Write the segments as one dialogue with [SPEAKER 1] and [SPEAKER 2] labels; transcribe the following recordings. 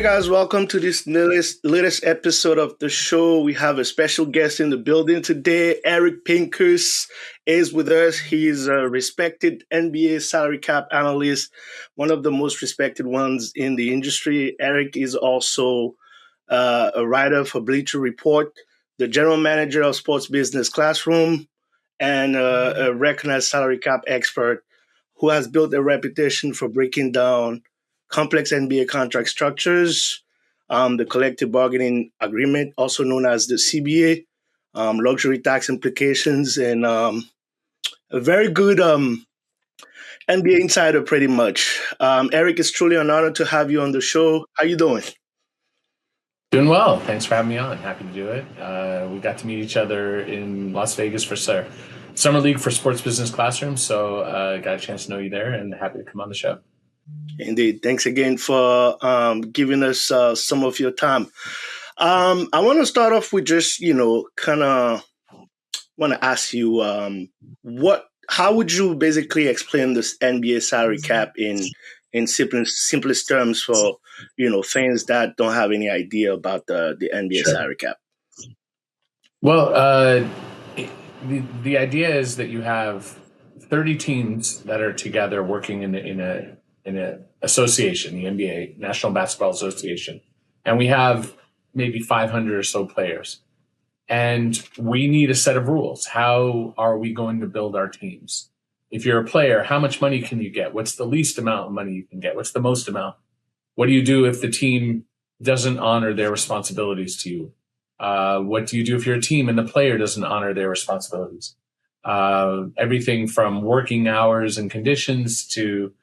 [SPEAKER 1] guys, welcome to this latest episode of the show. We have a special guest in the building today. Eric Pincus is with us. He's a respected NBA salary cap analyst, one of the most respected ones in the industry. Eric is also a writer for Bleacher Report, the general manager of Sports Business Classroom, and a recognized salary cap expert who has built a reputation for breaking down complex NBA contract structures, the collective bargaining agreement, also known as the CBA, luxury tax implications, and a very good NBA insider, pretty much. Eric, it's truly an honor to have you on the show. How you doing?
[SPEAKER 2] Doing well. Thanks for having me on. Happy to do it. We got to meet each other in Las Vegas for Summer League for Sports Business Classroom, so got a chance to know you there and happy to come on the show.
[SPEAKER 1] Indeed. Thanks again for giving us some of your time. I want to start off with just, kind of want to ask you how would you basically explain this NBA salary cap in simplest terms for, fans that don't have any idea about the NBA salary cap?
[SPEAKER 2] Well, the idea is that you have 30 teams that are together working in an association, the NBA, National Basketball Association. And we have maybe 500 or so players. And we need a set of rules. How are we going to build our teams? If you're a player, how much money can you get? What's the least amount of money you can get? What's the most amount? What do you do if the team doesn't honor their responsibilities to you? What do you do if you're a team and the player doesn't honor their responsibilities? Everything from working hours and conditions to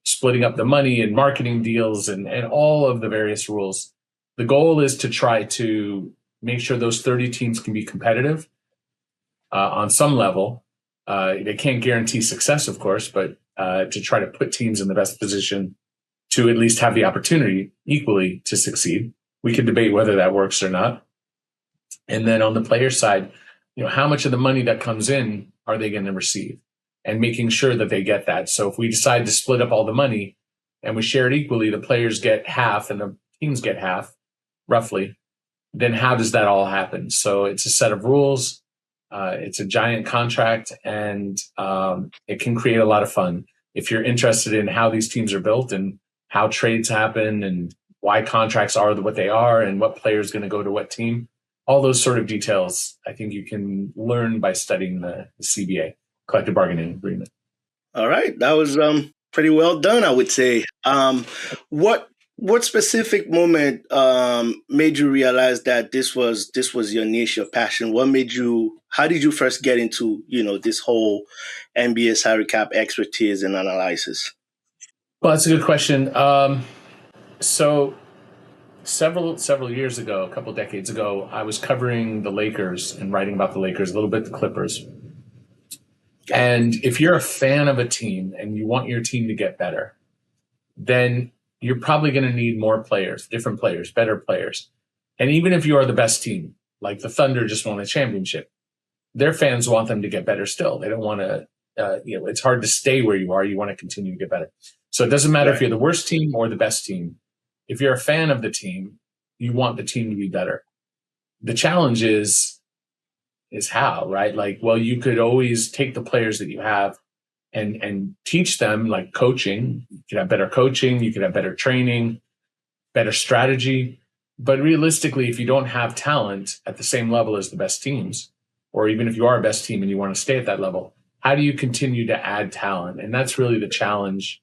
[SPEAKER 2] splitting up the money and marketing deals and all of the various rules. The goal is to try to make sure those 30 teams can be competitive on some level. They can't guarantee success, of course, but to try to put teams in the best position to at least have the opportunity equally to succeed. We can debate whether that works or not. And then on the player side, how much of the money that comes in are they going to receive? And making sure that they get that. So if we decide to split up all the money and we share it equally, the players get half and the teams get half, roughly, then how does that all happen? So it's a set of rules. It's a giant contract, and it can create a lot of fun. If you're interested in how these teams are built and how trades happen and why contracts are what they are and what player is going to go to what team, all those sort of details, I think you can learn by studying the CBA. Collective bargaining agreement.
[SPEAKER 1] All right, that was pretty well done, I would say. What specific moment made you realize that this was your niche, your passion? How did you first get into this whole NBA salary cap expertise and analysis?
[SPEAKER 2] Well, that's a good question. So several years ago, a couple decades ago, I was covering the Lakers and writing about the Lakers, a little bit the Clippers. And if you're a fan of a team and you want your team to get better, then you're probably going to need more players, different players, better players. And even if you are the best team, like the Thunder just won a championship, their fans want them to get better still. They don't want to, it's hard to stay where you are. You want to continue to get better. So it doesn't matter if you're the worst team or the best team. If you're a fan of the team, you want the team to be better. The challenge is how, right? You could always take the players that you have and teach them, like coaching. You could have better coaching, you could have better training, better strategy. But realistically, if you don't have talent at the same level as the best teams, or even if you are a best team and you want to stay at that level, how do you continue to add talent? And that's really the challenge,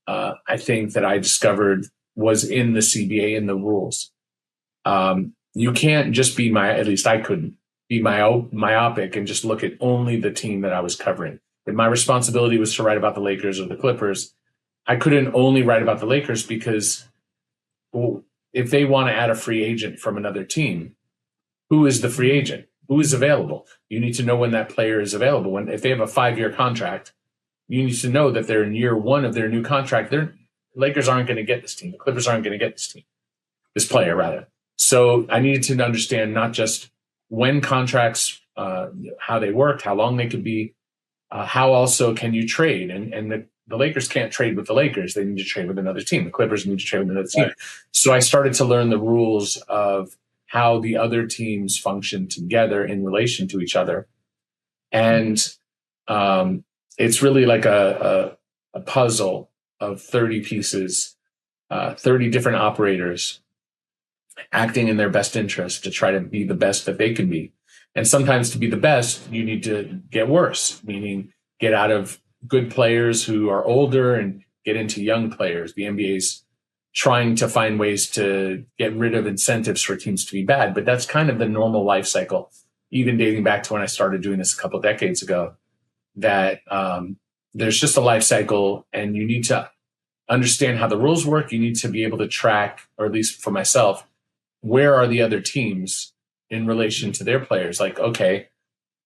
[SPEAKER 2] I think, that I discovered was in the CBA and the rules. You can't just at least I couldn't, be myopic and just look at only the team that I was covering. If my responsibility was to write about the Lakers or the Clippers, I couldn't only write about the Lakers because if they want to add a free agent from another team, who is the free agent? Who is available? You need to know when that player is available. If they have a 5-year contract, you need to know that they're in year one of their new contract. The Lakers aren't going to get this team. The Clippers aren't going to get this player rather. So I needed to understand not just when contracts, how they worked, how long they could be, how also can you trade? And the Lakers can't trade with the Lakers. They need to trade with another team. The Clippers need to trade with another team.
[SPEAKER 1] Right.
[SPEAKER 2] So I started to learn the rules of how the other teams function together in relation to each other. And it's really like a puzzle of 30 pieces, 30 different operators acting in their best interest to try to be the best that they can be. And sometimes to be the best, you need to get worse, meaning get out of good players who are older and get into young players. The NBA's trying to find ways to get rid of incentives for teams to be bad, but that's kind of the normal life cycle, even dating back to when I started doing this a couple of decades ago, that there's just a life cycle, and you need to understand how the rules work. You need to be able to track, or at least for myself, where are the other teams in relation to their players? Like, okay,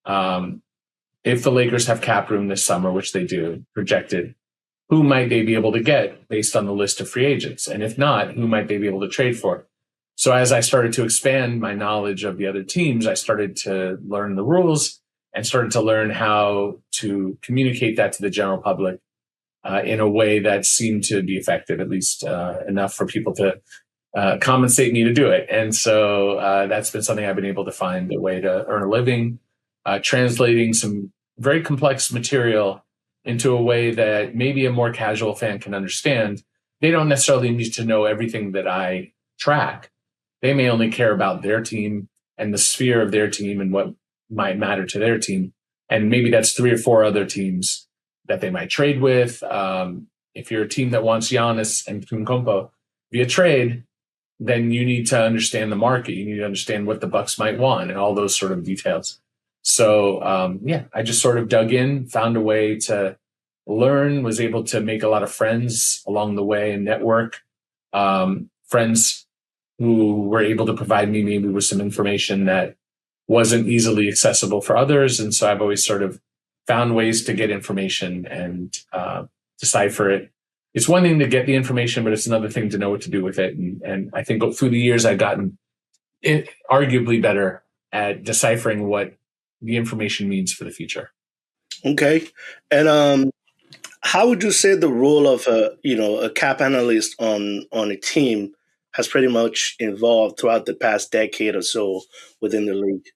[SPEAKER 2] if the Lakers have cap room this summer, which they do, projected, who might they be able to get based on the list of free agents? And if not, who might they be able to trade for? So as I started to expand my knowledge of the other teams, I started to learn the rules and started to learn how to communicate that to the general public in a way that seemed to be effective, at least enough for people to compensate me to do it. And so that's been something I've been able to find a way to earn a living, translating some very complex material into a way that maybe a more casual fan can understand. They don't necessarily need to know everything that I track. They may only care about their team and the sphere of their team and what might matter to their team. And maybe that's 3 or 4 other teams that they might trade with. If you're a team that wants Giannis and Kumkompo via trade, then you need to understand the market. You need to understand what the Bucks might want and all those sort of details. So, I just sort of dug in, found a way to learn, was able to make a lot of friends along the way and network, friends who were able to provide me maybe with some information that wasn't easily accessible for others. And so I've always sort of found ways to get information and decipher it. It's one thing to get the information, but it's another thing to know what to do with it. And I think through the years, I've gotten arguably better at deciphering what the information means for the future.
[SPEAKER 1] Okay. And how would you say the role of a cap analyst on a team has pretty much evolved throughout the past decade or so within the league?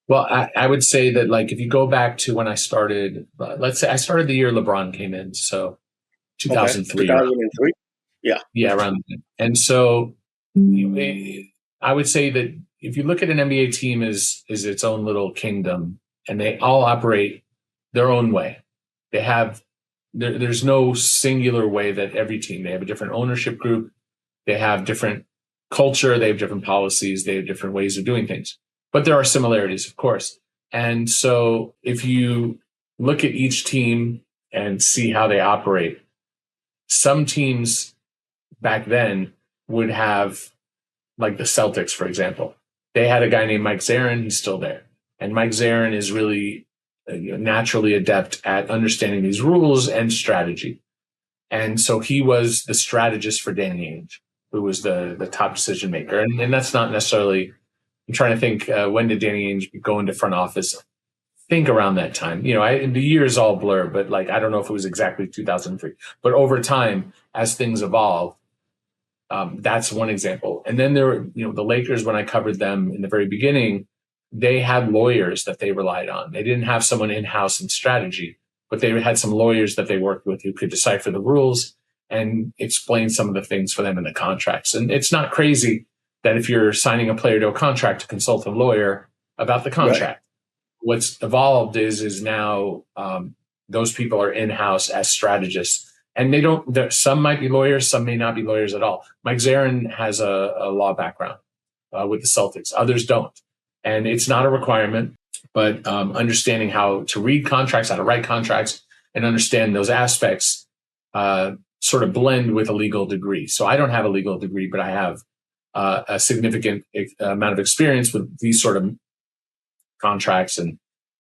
[SPEAKER 2] Well, I would say that, like, if you go back to when I started, let's say I started the year LeBron came in, so 2003.
[SPEAKER 1] 2003? Yeah.
[SPEAKER 2] Yeah, around then. And so I would say that if you look at an NBA team as its own little kingdom, and they all operate their own way. They have there's no singular way that every team, they have a different ownership group, they have different culture, they have different policies, they have different ways of doing things. But there are similarities, of course. And so if you look at each team and see how they operate, some teams back then would have, like the Celtics, for example. They had a guy named Mike Zarin. He's still there. And Mike Zarin is really naturally adept at understanding these rules and strategy. And so he was the strategist for Danny Ainge, who was the top decision maker. And that's not necessarily, I'm trying to think, when did Danny Ainge go into front office? Think around that time. The years all blur, but like, I don't know if it was exactly 2003. But over time, as things evolve, that's one example. And then there were, the Lakers, when I covered them in the very beginning, they had lawyers that they relied on. They didn't have someone in-house in strategy, but they had some lawyers that they worked with who could decipher the rules and explain some of the things for them in the contracts. And it's not crazy that if you're signing a player to a contract to consult a lawyer about the contract. Right. What's evolved is now those people are in-house as strategists. And some might be lawyers, some may not be lawyers at all. Mike Zarin has a law background with the Celtics. Others don't. And it's not a requirement, but understanding how to read contracts, how to write contracts, and understand those aspects sort of blend with a legal degree. So I don't have a legal degree, but I have a significant amount of experience with these sort of contracts and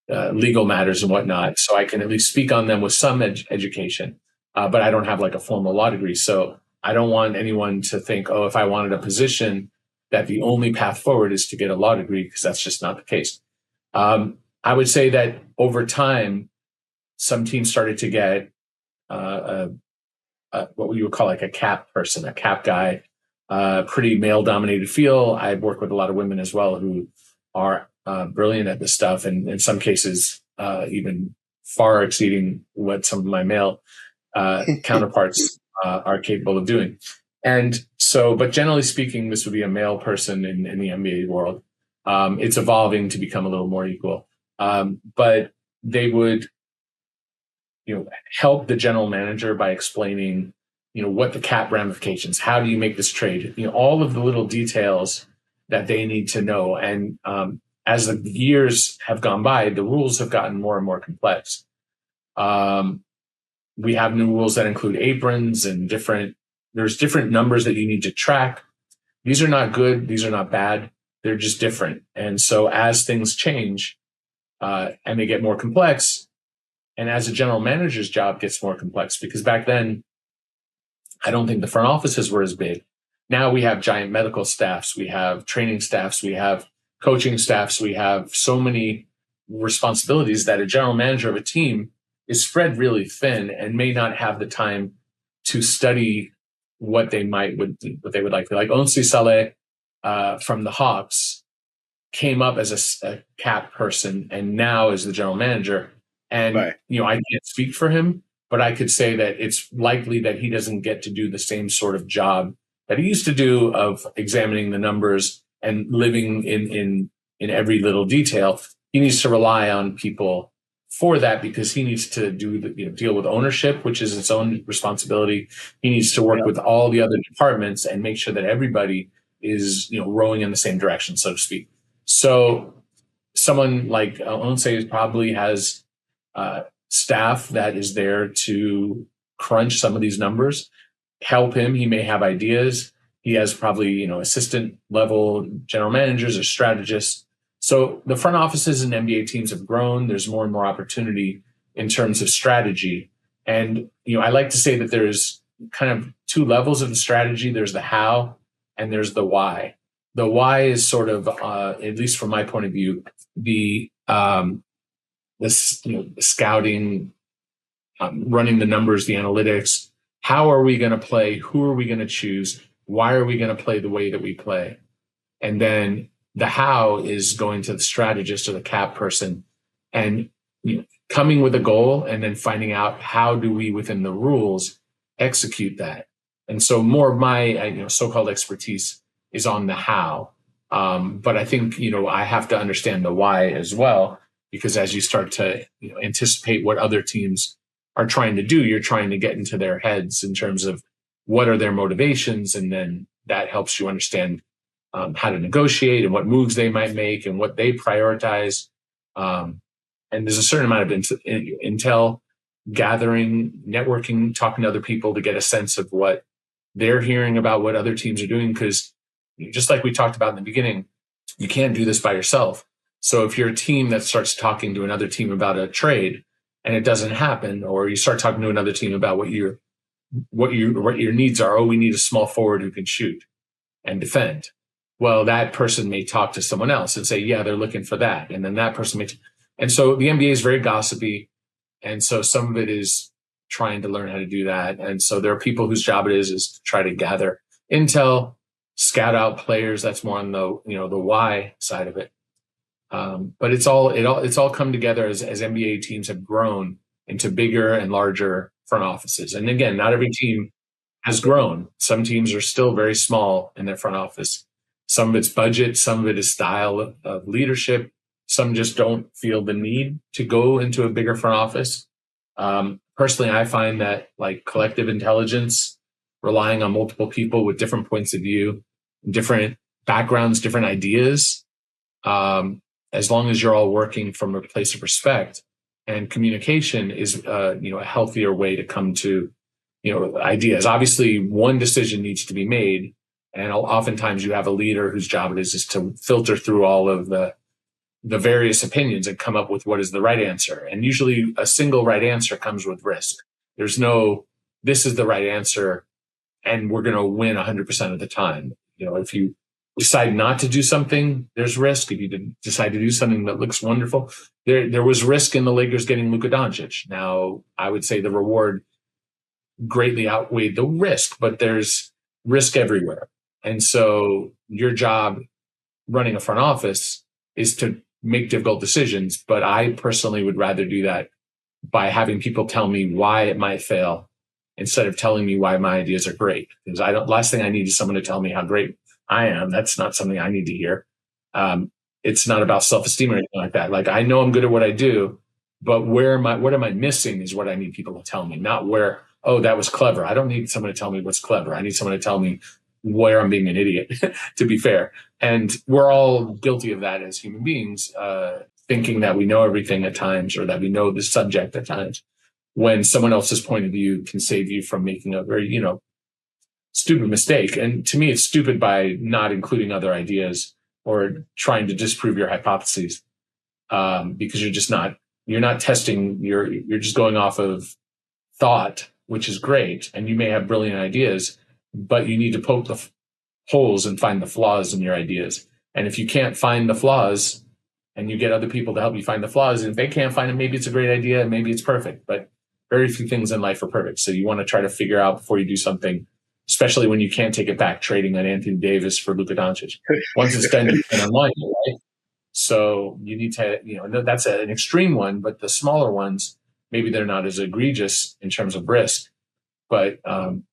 [SPEAKER 2] legal matters and whatnot. So I can at least speak on them with some education. But I don't have like a formal law degree. So I don't want anyone to think, oh, if I wanted a position, that the only path forward is to get a law degree, because that's just not the case. I would say that over time, some teams started to get what you would call like a cap person, a cap guy, pretty male dominated field. I work with a lot of women as well who are brilliant at this stuff, and in some cases, even far exceeding what some of my male counterparts are capable of doing. And so, but generally speaking, this would be a male person in the NBA world. It's evolving to become a little more equal. But they would, help the general manager by explaining, what the cap ramifications, how do you make this trade, all of the little details that they need to know. And as the years have gone by, the rules have gotten more and more complex. We have new rules that include aprons and there's different numbers that you need to track. These are not good. These are not bad. They're just different. And so as things change and they get more complex, and as a general manager's job gets more complex, because back then, I don't think the front offices were as big. Now we have giant medical staffs, we have training staffs, we have coaching staffs, we have so many responsibilities that a general manager of a team is spread really thin and may not have the time to study what they would like. Like Onsi Saleh from the Hawks came up as a cap person and now is the general manager. And,
[SPEAKER 1] Right.
[SPEAKER 2] I can't speak for him, but I could say that it's likely that he doesn't get to do the same sort of job that he used to do of examining the numbers and living in every little detail. He needs to rely on people for that because he needs to deal with ownership, which is its own responsibility. He needs to work with all the other departments and make sure that everybody is, rowing in the same direction, so to speak. So someone like Onse probably has staff that is there to crunch some of these numbers, help him. He may have ideas. He has probably, assistant level general managers or strategists. So the front offices and NBA teams have grown. There's more and more opportunity in terms of strategy. And, I like to say that there's kind of two levels of the strategy. There's the how and there's the why. The why is sort of, at least from my point of view, the scouting, running the numbers, the analytics. How are we going to play? Who are we going to choose? Why are we going to play the way that we play? And then the how is going to the strategist or the cap person and coming with a goal and then finding out how do we, within the rules, execute that. And so more of my so-called expertise is on the how. But I think, I have to understand the why as well. Because as you start to anticipate what other teams are trying to do, you're trying to get into their heads in terms of what are their motivations, and then that helps you understand how to negotiate and what moves they might make and what they prioritize. And there's a certain amount of intel gathering, networking, talking to other people to get a sense of what they're hearing about what other teams are doing. Because just like we talked about in the beginning, you can't do this by yourself. So if you're a team that starts talking to another team about a trade and it doesn't happen, or you start talking to another team about what your needs are, we need a small forward who can shoot and defend. Well, that person may talk to someone else and say, yeah, they're looking for that. And then that person may, and so the NBA is very gossipy. And so some of it is trying to learn how to do that. And so there are people whose job it is to try to gather intel, scout out players. That's more on the, the why side of it. But it's all come together as NBA teams have grown into bigger and larger front offices. And again, not every team has grown. Some teams are still very small in their front office. Some of it's budget, some of it is style of leadership. Some just don't feel the need to go into a bigger front office. Personally, I find that like collective intelligence, relying on multiple people with different points of view, different backgrounds, different ideas, as long as you're all working from a place of respect and communication is, a healthier way to come to, ideas. Obviously, one decision needs to be made. And oftentimes you have a leader whose job it is to filter through all of the various opinions and come up with what is the right answer. And usually a single right answer comes with risk. There's no, this is the right answer and we're going to win 100% of the time. If you decide not to do something, there's risk. If you decide to do something that looks wonderful, there was risk in the Lakers getting Luka Doncic. Now, I would say the reward greatly outweighed the risk, but there's risk everywhere. And so your job running a front office is to make difficult decisions. But I personally would rather do that by having people tell me why it might fail instead of telling me why my ideas are great. Because last thing I need is someone to tell me how great I am. That's not something I need to hear. It's not about self-esteem or anything like that. Like, I know I'm good at what I do, but what am I missing is what I need people to tell me, not where, oh, that was clever. I don't need someone to tell me what's clever. I need someone to tell me where I'm being an idiot, to be fair. And we're all guilty of that as human beings, thinking that we know everything at times, or that we know the subject at times, when someone else's point of view can save you from making a very, stupid mistake. And to me, it's stupid by not including other ideas or trying to disprove your hypotheses, because you're not testing, you're just going off of thought, which is great. And you may have brilliant ideas, but you need to poke the holes and find the flaws in your ideas. And if you can't find the flaws and you get other people to help you find the flaws, and if they can't find it, maybe it's a great idea and maybe it's perfect, but very few things in life are perfect. So you want to try to figure out before you do something, especially when you can't take it back, trading on Anthony Davis for Luka Doncic. Once it's done, you can unwind it, right? So you need to, that's an extreme one, but the smaller ones, maybe they're not as egregious in terms of risk. But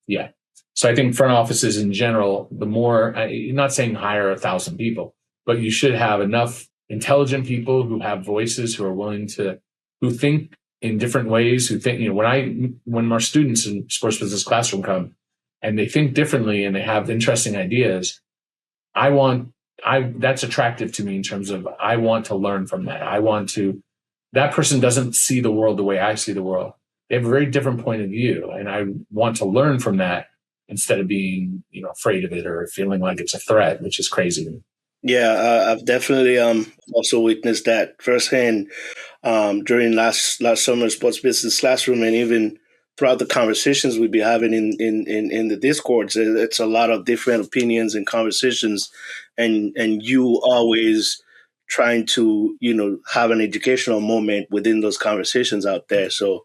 [SPEAKER 2] yeah. So I think front offices in general, the more, you're not saying hire 1,000 people, but you should have enough intelligent people who have voices, who are willing to, who think in different ways, who think, when our students in sports business classroom come and they think differently and they have interesting ideas, that's attractive to me in terms of, I want to learn from that. That person doesn't see the world the way I see the world. They have a very different point of view, and I want to learn from that instead of being, afraid of it or feeling like it's a threat, which is crazy.
[SPEAKER 1] Yeah, I've definitely also witnessed that firsthand during last summer's sports business classroom, and even throughout the conversations we'd be having in the Discords. It's a lot of different opinions and conversations, and you always trying to have an educational moment within those conversations out there. So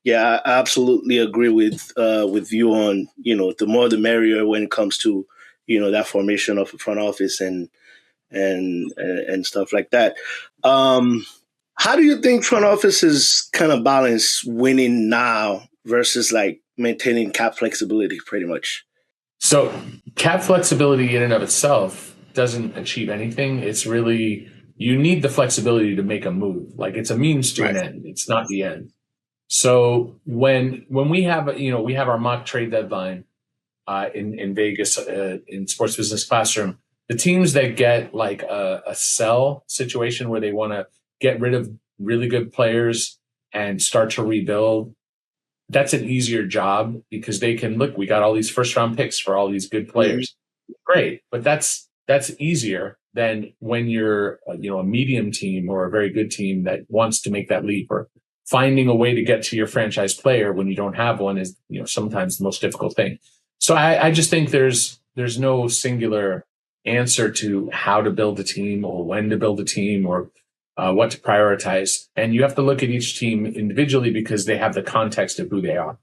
[SPEAKER 1] yeah, I absolutely agree with you on the more the merrier when it comes to that formation of a front office and stuff like that. How do you think front offices kind of balance winning now versus like maintaining cap flexibility, pretty much?
[SPEAKER 2] So cap flexibility in and of itself doesn't achieve anything. It's really, you need the flexibility to make a move. Like, it's a means to an end. It's not the end. So when we have, we have our mock trade deadline in Vegas in sports business classroom, the teams that get like a sell situation where they want to get rid of really good players and start to rebuild, that's an easier job because they can look, we got all these first round picks for all these good players. Mm-hmm. Great. But that's easier than when you're, a medium team or a very good team that wants to make that leap, or finding a way to get to your franchise player when you don't have one is, sometimes the most difficult thing. So I just think there's no singular answer to how to build a team or when to build a team or what to prioritize. And you have to look at each team individually because they have the context of who they are.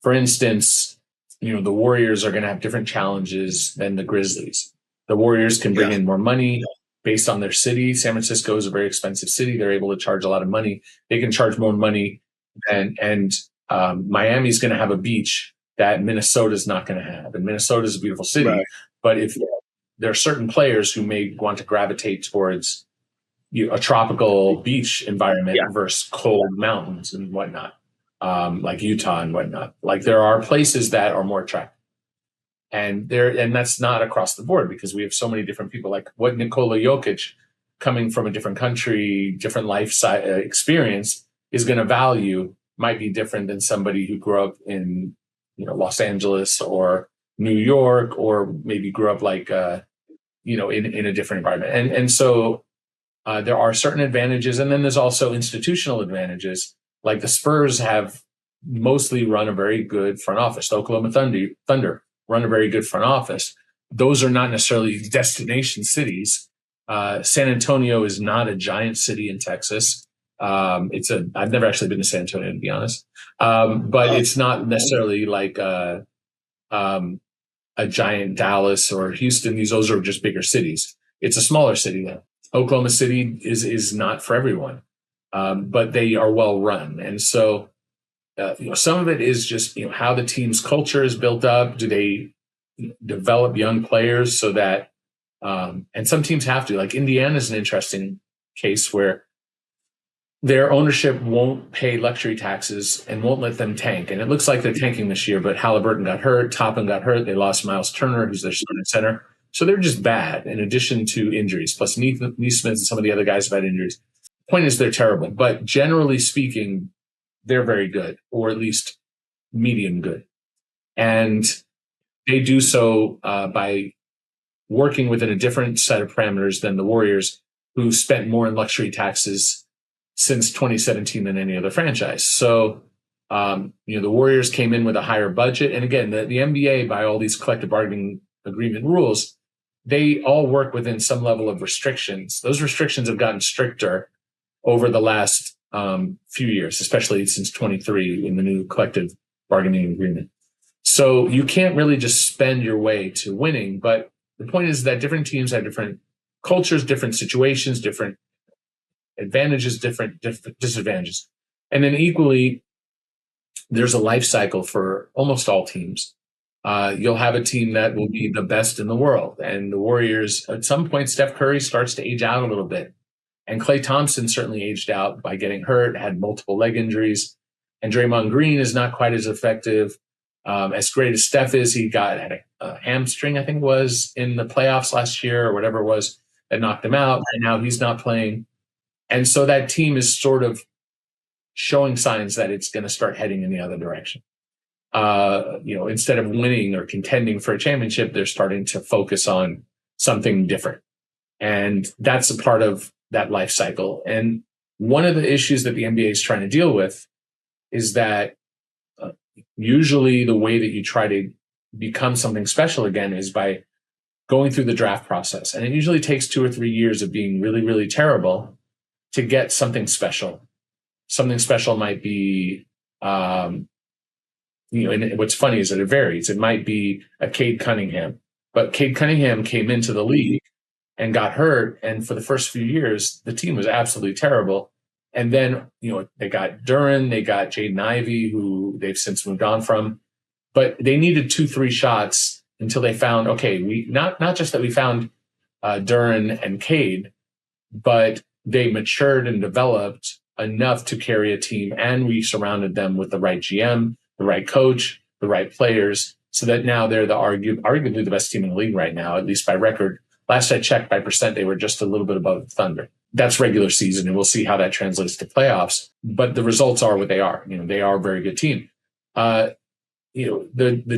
[SPEAKER 2] For instance, the Warriors are going to have different challenges than the Grizzlies. The Warriors can bring in more money based on their city. San Francisco is a very expensive city. They're able to charge a lot of money. They can charge more money, and Miami's going to have a beach that Minnesota's not going to have. And Minnesota is a beautiful city, right. But if there are certain players who may want to gravitate towards a tropical beach environment versus cold mountains and whatnot, like Utah and whatnot. Like, there are places that are more attractive. And that's not across the board because we have so many different people. Like, what Nikola Jokic, coming from a different country, different life experience, is going to value might be different than somebody who grew up in Los Angeles or New York, or maybe grew up like in a different environment. And so there are certain advantages, and then there's also institutional advantages. Like, the Spurs have mostly run a very good front office. The Oklahoma Thunder run a very good front office. Those are not necessarily destination cities. San Antonio is not a giant city in Texas. I've never actually been to San Antonio, to be honest. But it's not necessarily like a giant Dallas or Houston. Those are just bigger cities. It's a smaller city now. Oklahoma City is not for everyone, but they are well run, and so some of it is just how the team's culture is built up. Do they develop young players so that and some teams have to. Like Indiana is an interesting case where their ownership won't pay luxury taxes and won't let them tank. And it looks like they're tanking this year, but Halliburton got hurt, Toppin got hurt. They lost Miles Turner, who's their starting center. So they're just bad in addition to injuries, plus Neesmith and some of the other guys have had injuries. Point is they're terrible, but generally speaking, they're very good, or at least medium good. And they do so by working within a different set of parameters than the Warriors, who spent more in luxury taxes since 2017 than any other franchise. So, the Warriors came in with a higher budget. And again, the NBA, by all these collective bargaining agreement rules, they all work within some level of restrictions. Those restrictions have gotten stricter over the last few years, especially since 23 in the new collective bargaining agreement. So you can't really just spend your way to winning. But the point is that different teams have different cultures, different situations, different advantages, different disadvantages. And then equally, there's a life cycle for almost all teams. You'll have a team that will be the best in the world. And the Warriors, at some point, Steph Curry starts to age out a little bit. And Klay Thompson certainly aged out by getting hurt, had multiple leg injuries. And Draymond Green is not quite as effective. As great as Steph is, had a hamstring, I think it was, in the playoffs last year or whatever it was that knocked him out. And now he's not playing. And so that team is sort of showing signs that it's going to start heading in the other direction. Instead of winning or contending for a championship, they're starting to focus on something different. And that's a part of that life cycle. And one of the issues that the NBA is trying to deal with is that usually the way that you try to become something special again is by going through the draft process. And it usually takes 2 or 3 years of being really, really terrible to get something special. Something special might be, and what's funny is that it varies. It might be a Cade Cunningham, but Cade Cunningham came into the league and got hurt. And for the first few years, the team was absolutely terrible. And then, they got Duren, they got Jaden Ivey, who they've since moved on from, but they needed 2-3 shots until they found, okay, we not just that we found Duren and Cade, but they matured and developed enough to carry a team, and we surrounded them with the right GM, the right coach, the right players, so that now they're arguably the best team in the league right now, at least by record. Last I checked, by percent, they were just a little bit above the Thunder. That's regular season, and we'll see how that translates to playoffs. But the results are what they are. They are a very good team. The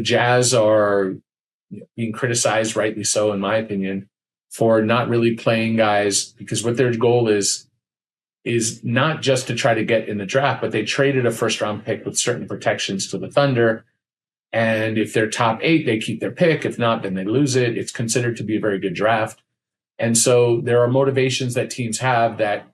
[SPEAKER 2] Jazz are being criticized, rightly so, in my opinion, for not really playing guys, because what their goal is not just to try to get in the draft, but they traded a first-round pick with certain protections to the Thunder. And if they're top 8, they keep their pick. If not, then they lose it. It's considered to be a very good draft. And so there are motivations that teams have that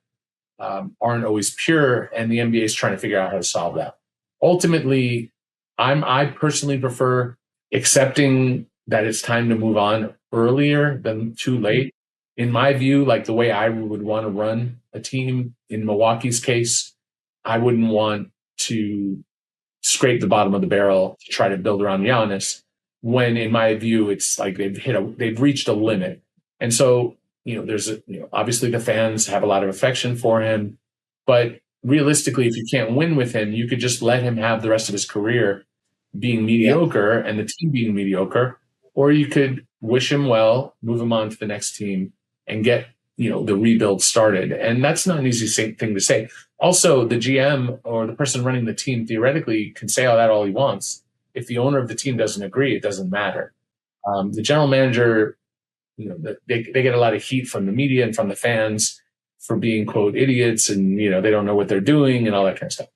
[SPEAKER 2] aren't always pure, and the NBA is trying to figure out how to solve that. Ultimately, I personally prefer accepting that it's time to move on earlier than too late. In my view, like the way I would want to run a team in Milwaukee's case, I wouldn't want to scrape the bottom of the barrel to try to build around Giannis, when in my view, it's like they've reached a limit. And so, there's obviously the fans have a lot of affection for him, but realistically, if you can't win with him, you could just let him have the rest of his career being mediocre and the team being mediocre, or you could wish him well, move him on to the next team, and get the rebuild started. And that's not an easy thing to say. Also, the GM or the person running the team theoretically can say all he wants. If the owner of the team doesn't agree, it doesn't matter. The general manager, they get a lot of heat from the media and from the fans for being, quote, idiots, and they don't know what they're doing and all that kind of stuff.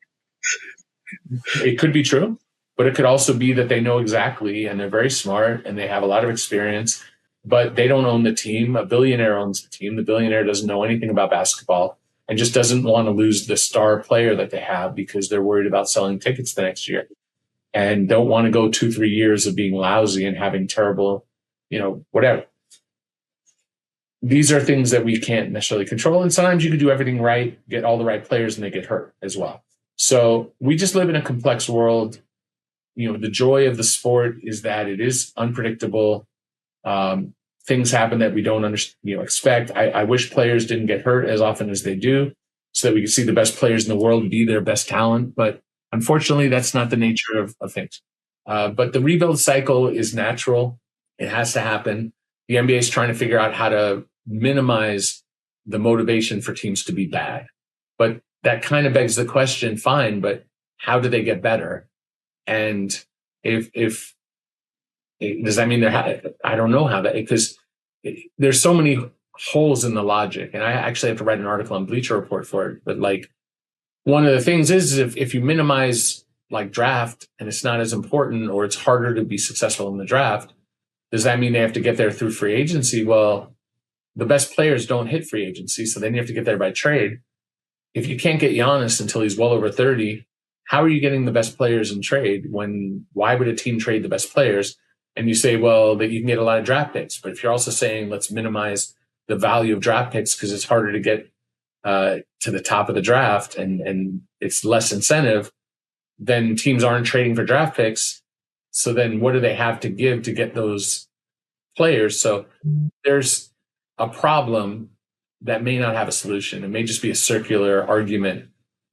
[SPEAKER 2] It could be true, but it could also be that they know exactly, and they're very smart and they have a lot of experience, but they don't own the team. A billionaire owns the team. The billionaire doesn't know anything about basketball, and just doesn't want to lose the star player that they have because they're worried about selling tickets the next year and don't want to go 2-3 years of being lousy and having terrible, whatever. These are things that we can't necessarily control. And sometimes you can do everything right, get all the right players, and they get hurt as well. So we just live in a complex world. The joy of the sport is that it is unpredictable. Things happen that we don't expect. I wish players didn't get hurt as often as they do so that we can see the best players in the world be their best talent. But unfortunately, that's not the nature of things. But the rebuild cycle is natural. It has to happen. The NBA is trying to figure out how to minimize the motivation for teams to be bad. But that kind of begs the question, fine, but how do they get better? And if does that mean I don't know how that, because there's so many holes in the logic. And I actually have to write an article on Bleacher Report for it. But one of the things is if you minimize draft and it's not as important or it's harder to be successful in the draft, does that mean they have to get there through free agency? Well, the best players don't hit free agency, so then you have to get there by trade. If you can't get Giannis until he's well over 30, how are you getting the best players in trade? Why would a team trade the best players? And you say, well, that you can get a lot of draft picks. But if you're also saying let's minimize the value of draft picks because it's harder to get to the top of the draft and it's less incentive, then teams aren't trading for draft picks. So then what do they have to give to get those players? So there's a problem that may not have a solution. It may just be a circular argument.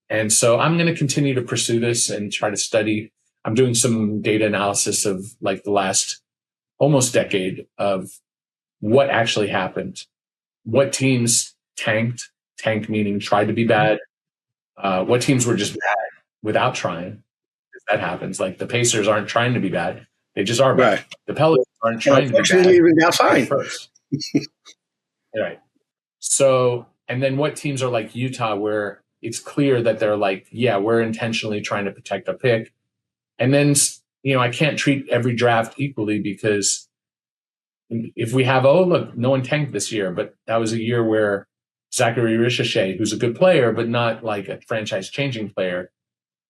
[SPEAKER 2] And so I'm going to continue to pursue this and try to study. I'm doing some data analysis of the last almost decade of what actually happened. What teams tanked meaning tried to be bad. What teams were just bad without trying. That happens. The Pacers aren't trying to be bad. They just are bad. Right. The Pelicans aren't trying to be bad.
[SPEAKER 1] Even got fine.
[SPEAKER 2] First. Right. So, and then what teams are like Utah where it's clear that they're we're intentionally trying to protect a pick. And then, I can't treat every draft equally because if we have, look, no one tanked this year, but that was a year where Zachary Ricochet, who's a good player, but not a franchise-changing player,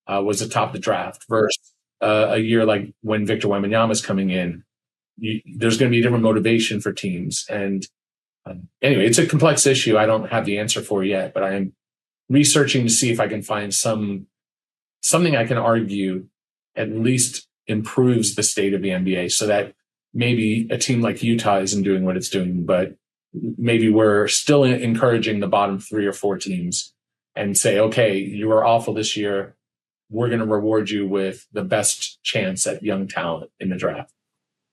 [SPEAKER 2] was atop the draft versus a year like when Victor Wembanyama's coming in. There's going to be a different motivation for teams. And anyway, it's a complex issue I don't have the answer for yet, but I am researching to see if I can find something I can argue at least improves the state of the NBA so that maybe a team like Utah isn't doing what it's doing, but maybe we're still encouraging the bottom 3 or 4 teams and say, okay, you were awful this year. We're going to reward you with the best chance at young talent in the draft.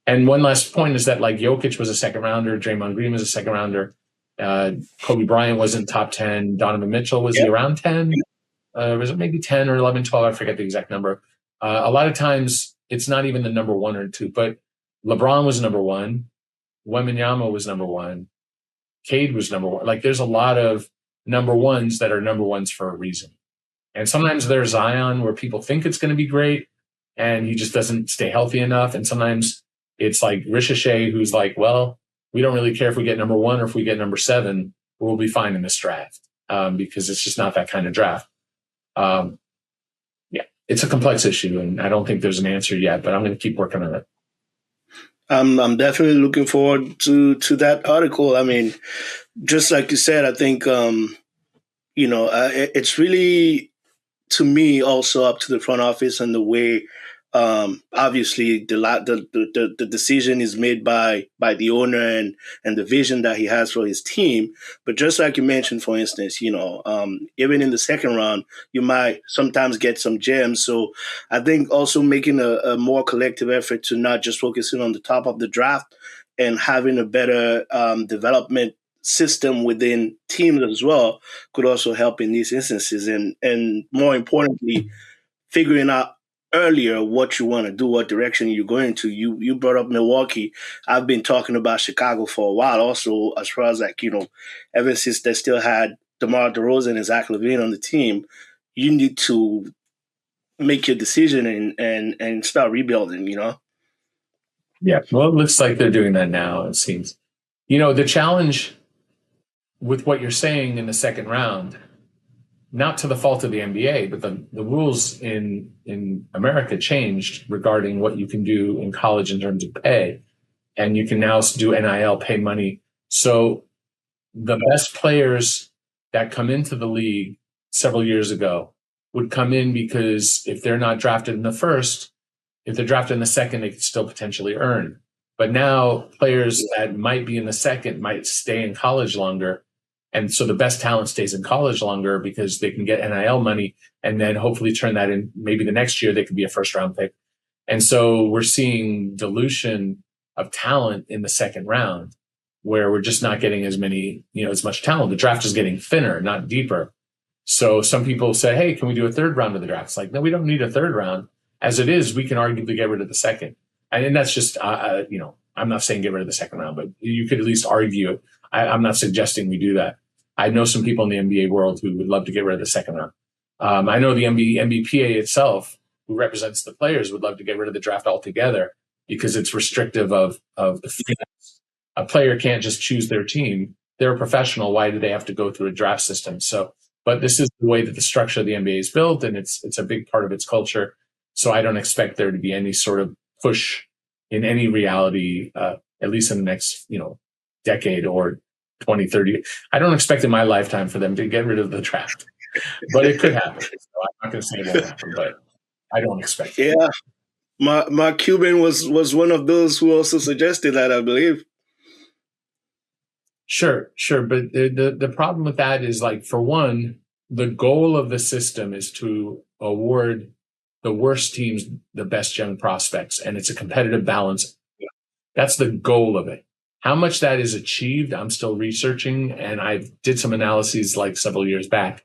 [SPEAKER 2] And one last point is that Jokic was a second rounder, Draymond Green was a second rounder, Kobe Bryant wasn't top 10, Donovan Mitchell was he around 10? Was it maybe 10 or 11, 12? I forget the exact number. A lot of times it's not even the number 1 or 2, but LeBron was number 1, Wembanyama was number 1, Cade was number 1. There's a lot of number 1s that are number 1s for a reason. And sometimes there's Zion where people think it's going to be great and he just doesn't stay healthy enough. And sometimes it's Ricochet who's well, we don't really care if we get number 1 or if we get number 7, we'll be fine in this draft because it's just not that kind of draft. It's a complex issue and I don't think there's an answer yet, but I'm going to keep working on it.
[SPEAKER 1] I'm definitely looking forward to that article. I mean, just like you said, I think, it's really, to me, also up to the front office and the way, obviously, the decision is made by the owner and the vision that he has for his team. But just like you mentioned, for instance, even in the second round, you might sometimes get some gems. So I think also making a more collective effort to not just focusing on the top of the draft and having a better development system within teams as well could also help in these instances. And more importantly, figuring out earlier what you want to do, what direction you're going to. You brought up Milwaukee. I've been talking about Chicago for a while also, as far as ever since they still had DeMar DeRozan and Zach LaVine on the team, you need to make your decision and start rebuilding,
[SPEAKER 2] Yeah, well, it looks like they're doing that now, it seems. The challenge with what you're saying in the second round not to the fault of the NBA, but the rules in America changed regarding what you can do in college in terms of pay. And you can now do NIL, pay money. So the best players that come into the league several years ago would come in because if they're not drafted in the first, if they're drafted in the second, they could still potentially earn. But now players that might be in the second might stay in college longer. And so the best talent stays in college longer because they can get NIL money and then hopefully turn that in. Maybe the next year they could be a first round pick. And so we're seeing dilution of talent in the second round where we're just not getting as much talent. The draft is getting thinner, not deeper. So some people say, hey, can we do a third round of the draft? It's like, no, we don't need a third round. As it is, we can arguably get rid of the second. And that's just, I'm not saying get rid of the second round, but you could at least argue it. I'm not suggesting we do that. I know some people in the NBA world who would love to get rid of the second round. I know the NBPA itself, who represents the players, would love to get rid of the draft altogether because it's restrictive of the freedoms. A player can't just choose their team. They're a professional. Why do they have to go through a draft system? So, but this is the way that the structure of the NBA is built, and it's a big part of its culture. So I don't expect there to be any sort of push in any reality, at least in the next, decade or 20, 30. I don't expect in my lifetime for them to get rid of the draft, but it could happen. So I'm not going to say it won't happen, but I don't expect it.
[SPEAKER 1] Yeah. Mark Cuban was one of those who also suggested that, I believe.
[SPEAKER 2] Sure. But the problem with that is, like, for one, the goal of the system is to award the worst teams the best young prospects, and it's a competitive balance. That's the goal of it. How much that is achieved, I'm still researching, and I did some analyses like several years back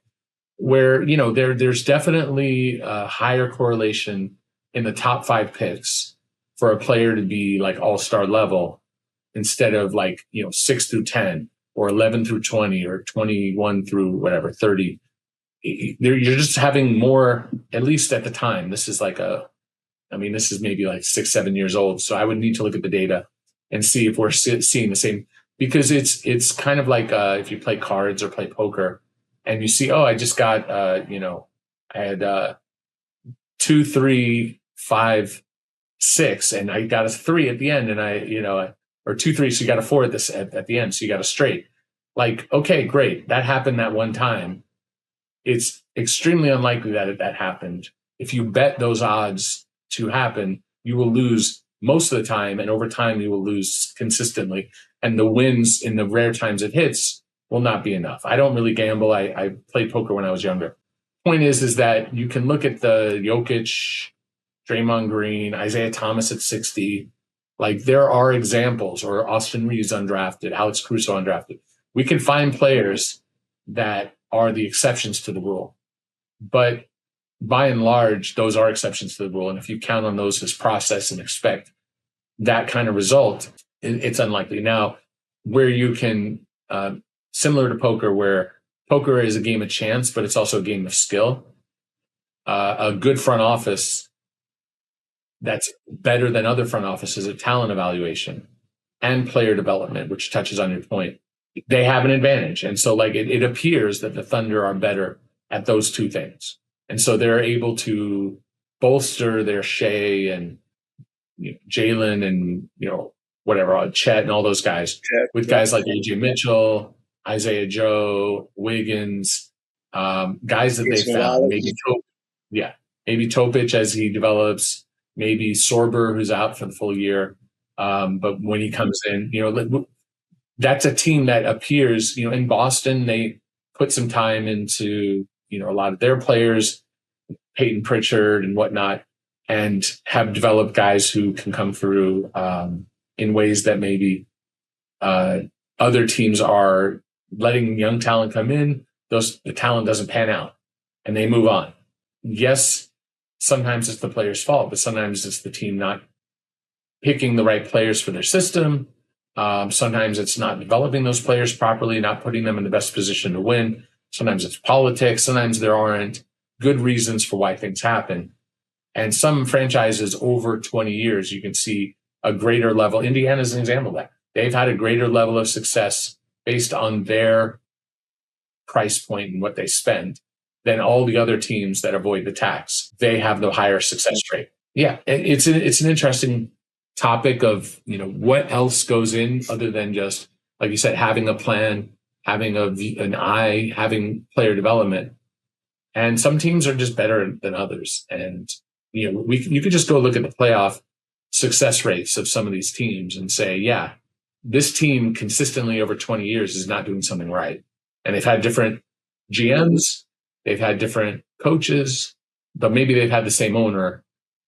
[SPEAKER 2] where, there's definitely a higher correlation in the top 5 picks for a player to be like all-star level instead of 6 through 10 or 11 through 20 or 21 through whatever, 30. You're just having more, at least at the time. This is this is maybe like 6, 7 years old. So I would need to look at the data and see if we're seeing the same, because it's kind of like if you play cards or play poker and you see, I just got, I had 2, 3, 5, 6, and I got a 3 at the end, and or 2, 3, so you got a 4 at the end, so you got a straight. Like, okay, great, that happened that one time. It's extremely unlikely that happened. If you bet those odds to happen, you will lose most of the time, and over time you will lose consistently. And the wins in the rare times it hits will not be enough. I don't really gamble. I played poker when I was younger. Point is that you can look at the Jokic, Draymond Green, Isaiah Thomas at 60. Like, there are examples, or Austin Reeves undrafted, Alex Caruso undrafted. We can find players that are the exceptions to the rule. But by and large, those are exceptions to the rule. And if you count on those as process and expect that kind of result, it's unlikely. Now, where you can, similar to poker, where poker is a game of chance, but it's also a game of skill. A good front office that's better than other front offices at talent evaluation and player development, which touches on your point, they have an advantage. And so it appears that the Thunder are better at those two things. And so they're able to bolster their Shea and Jalen and, whatever, Chet and all those guys with guys like AJ Mitchell, Isaiah Joe, Wiggins, guys that they found. Maybe Topic as he develops, maybe Sorber, who's out for the full year. But when he comes in, that's a team that appears, in Boston, they put some time into, a lot of their players, Peyton Pritchard and whatnot, and have developed guys who can come through in ways that maybe other teams are letting young talent come in. The talent doesn't pan out and they move on. Yes, sometimes it's the player's fault, but sometimes it's the team not picking the right players for their system. Sometimes it's not developing those players properly, not putting them in the best position to win. Sometimes it's politics. Sometimes there aren't good reasons for why things happen. And some franchises over 20 years, you can see a greater level. Indiana's an example of that. They've had a greater level of success based on their price point and what they spend then all the other teams that avoid the tax, they have the higher success rate. Yeah, it's an interesting topic of, what else goes in other than just, like you said, having a plan, having an eye, having player development. And some teams are just better than others. And, you could just go look at the playoff success rates of some of these teams and say, yeah, this team consistently over 20 years is not doing something right. And they've had different GMs, they've had different coaches, but maybe they've had the same owner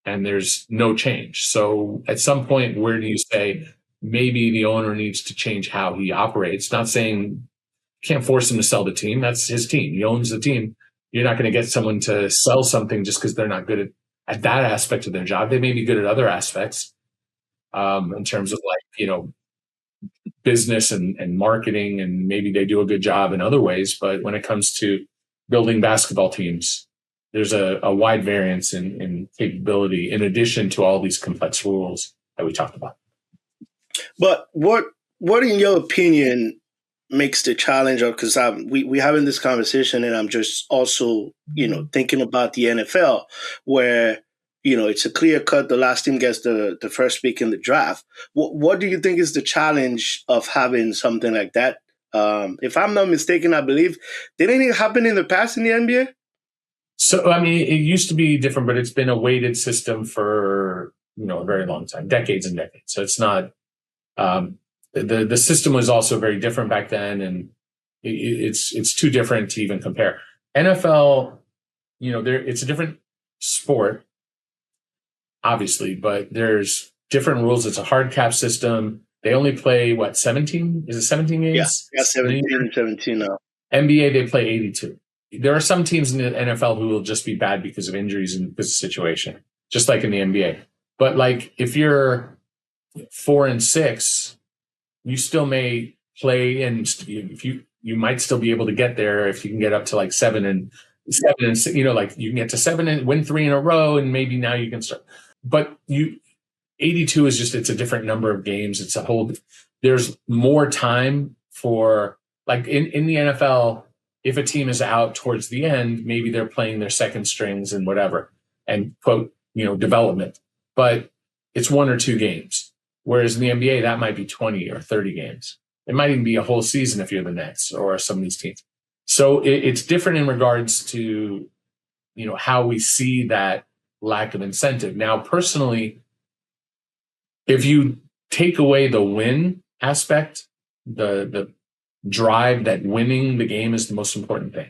[SPEAKER 2] and there's no change. So at some point, where do you say maybe the owner needs to change how he operates? Not saying you can't force him to sell the team. That's his team. He owns the team. You're not going to get someone to sell something just because they're not good at that aspect of their job. They may be good at other aspects, in terms of business and marketing, and maybe they do a good job in other ways. But when it comes to building basketball teams, there's a wide variance in capability in addition to all these complex rules that we talked about.
[SPEAKER 1] But what in your opinion makes the challenge of, because we having this conversation and I'm just also, thinking about the NFL where, it's a clear cut. The last team gets the first pick in the draft. What do you think is the challenge of having something like that? If I'm not mistaken, I believe, didn't it happen in the past in the NBA?
[SPEAKER 2] So, it used to be different, but it's been a weighted system for, a very long time, decades and decades. So it's not, the system was also very different back then, and it's too different to even compare. NFL, it's a different sport, obviously, but there's different rules. It's a hard cap system. They only play 17? Is it 17 games?
[SPEAKER 1] Yeah, 17 now.
[SPEAKER 2] NBA, they play 82. There are some teams in the NFL who will just be bad because of injuries and because of situation, just like in the NBA. But if you're 4-6, you still may play, and if you might still be able to get there if you can get up to 7 and 6, you can get to 7 and win 3 in a row, and maybe now you can start. But 82 is just, it's a different number of games. It's there's more time for, in the NFL, if a team is out towards the end, maybe they're playing their second strings and whatever, and quote, development. But it's 1 or 2 games. Whereas in the NBA, that might be 20 or 30 games. It might even be a whole season if you're the Nets or some of these teams. So it's different in regards to, how we see that lack of incentive. Now, personally, if you take away the win aspect, the drive that winning the game is the most important thing.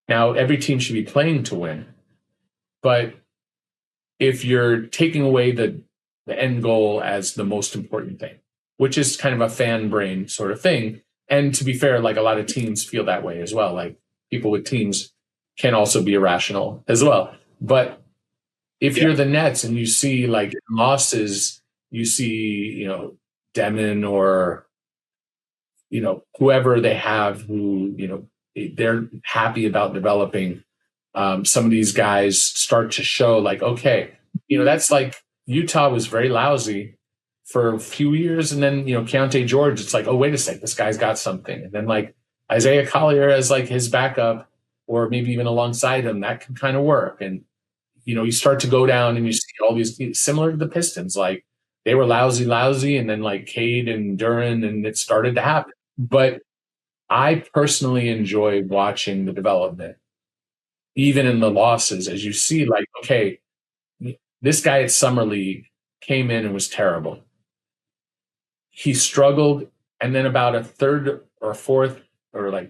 [SPEAKER 2] Now, every team should be playing to win, but if you're taking away the end goal as the most important thing, which is kind of a fan brain sort of thing, and to be fair, a lot of teams feel that way as well. People with teams can also be irrational as well. But if you're the Nets and you see losses, you see, Demon or, whoever they have who, they're happy about developing. Some of these guys start to show okay, that's Utah was very lousy for a few years. And then, Keontae George, it's oh, wait a sec, this guy's got something. And then Isaiah Collier as his backup, or maybe even alongside him, that can kind of work. And, you start to go down and you see all these, similar to the Pistons, they were lousy, and then Cade and Duran, and it started to happen. But I personally enjoy watching the development, even in the losses, as you see, okay, this guy at Summer League came in and was terrible. He struggled, and then about a third or fourth, or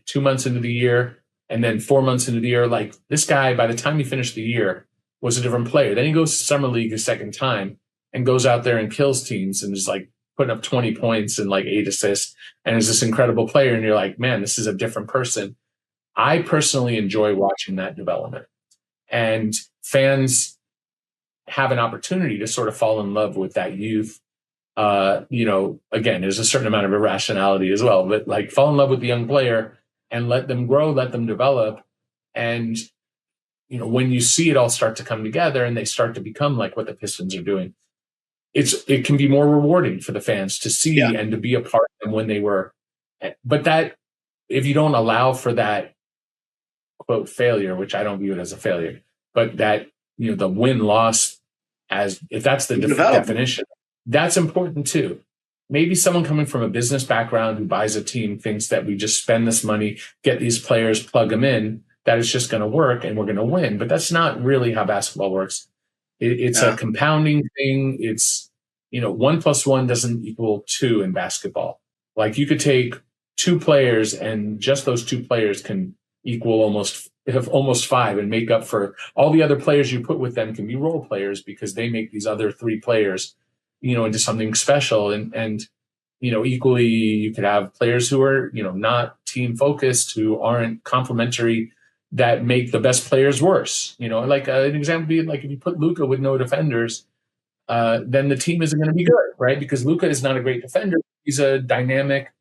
[SPEAKER 2] 2 months into the year, and then 4 months into the year, this guy, by the time he finished the year, was a different player. Then he goes to Summer League a second time and goes out there and kills teams and is putting up 20 points and 8 assists and is this incredible player. And you're man, this is a different person. I personally enjoy watching that development, and fans have an opportunity to sort of fall in love with that youth. Again, there's a certain amount of irrationality as well, but fall in love with the young player and let them grow, let them develop. And, when you see it all start to come together and they start to become what the Pistons are doing, it can be more rewarding for the fans to see and to be a part of them when they were. But that, if you don't allow for that quote failure, which I don't view it as a failure, but that, the win-loss, as if that's the definition, that's important too. Maybe someone coming from a business background who buys a team thinks that we just spend this money, get these players, plug them in, that it's just going to work and we're going to win. But that's not really how basketball works. It's a compounding thing. It's, 1 + 1 doesn't equal 2 in basketball. Like you could take 2 players and just those 2 players can equal almost 5 and make up for all the other players you put with them can be role players because they make these other 3 players, into something special. And equally you could have players who are, not team focused, who aren't complementary, that make the best players worse. Like an example would be like if you put Luka with no defenders, then the team isn't going to be good, right? Because Luka is not a great defender. He's a dynamic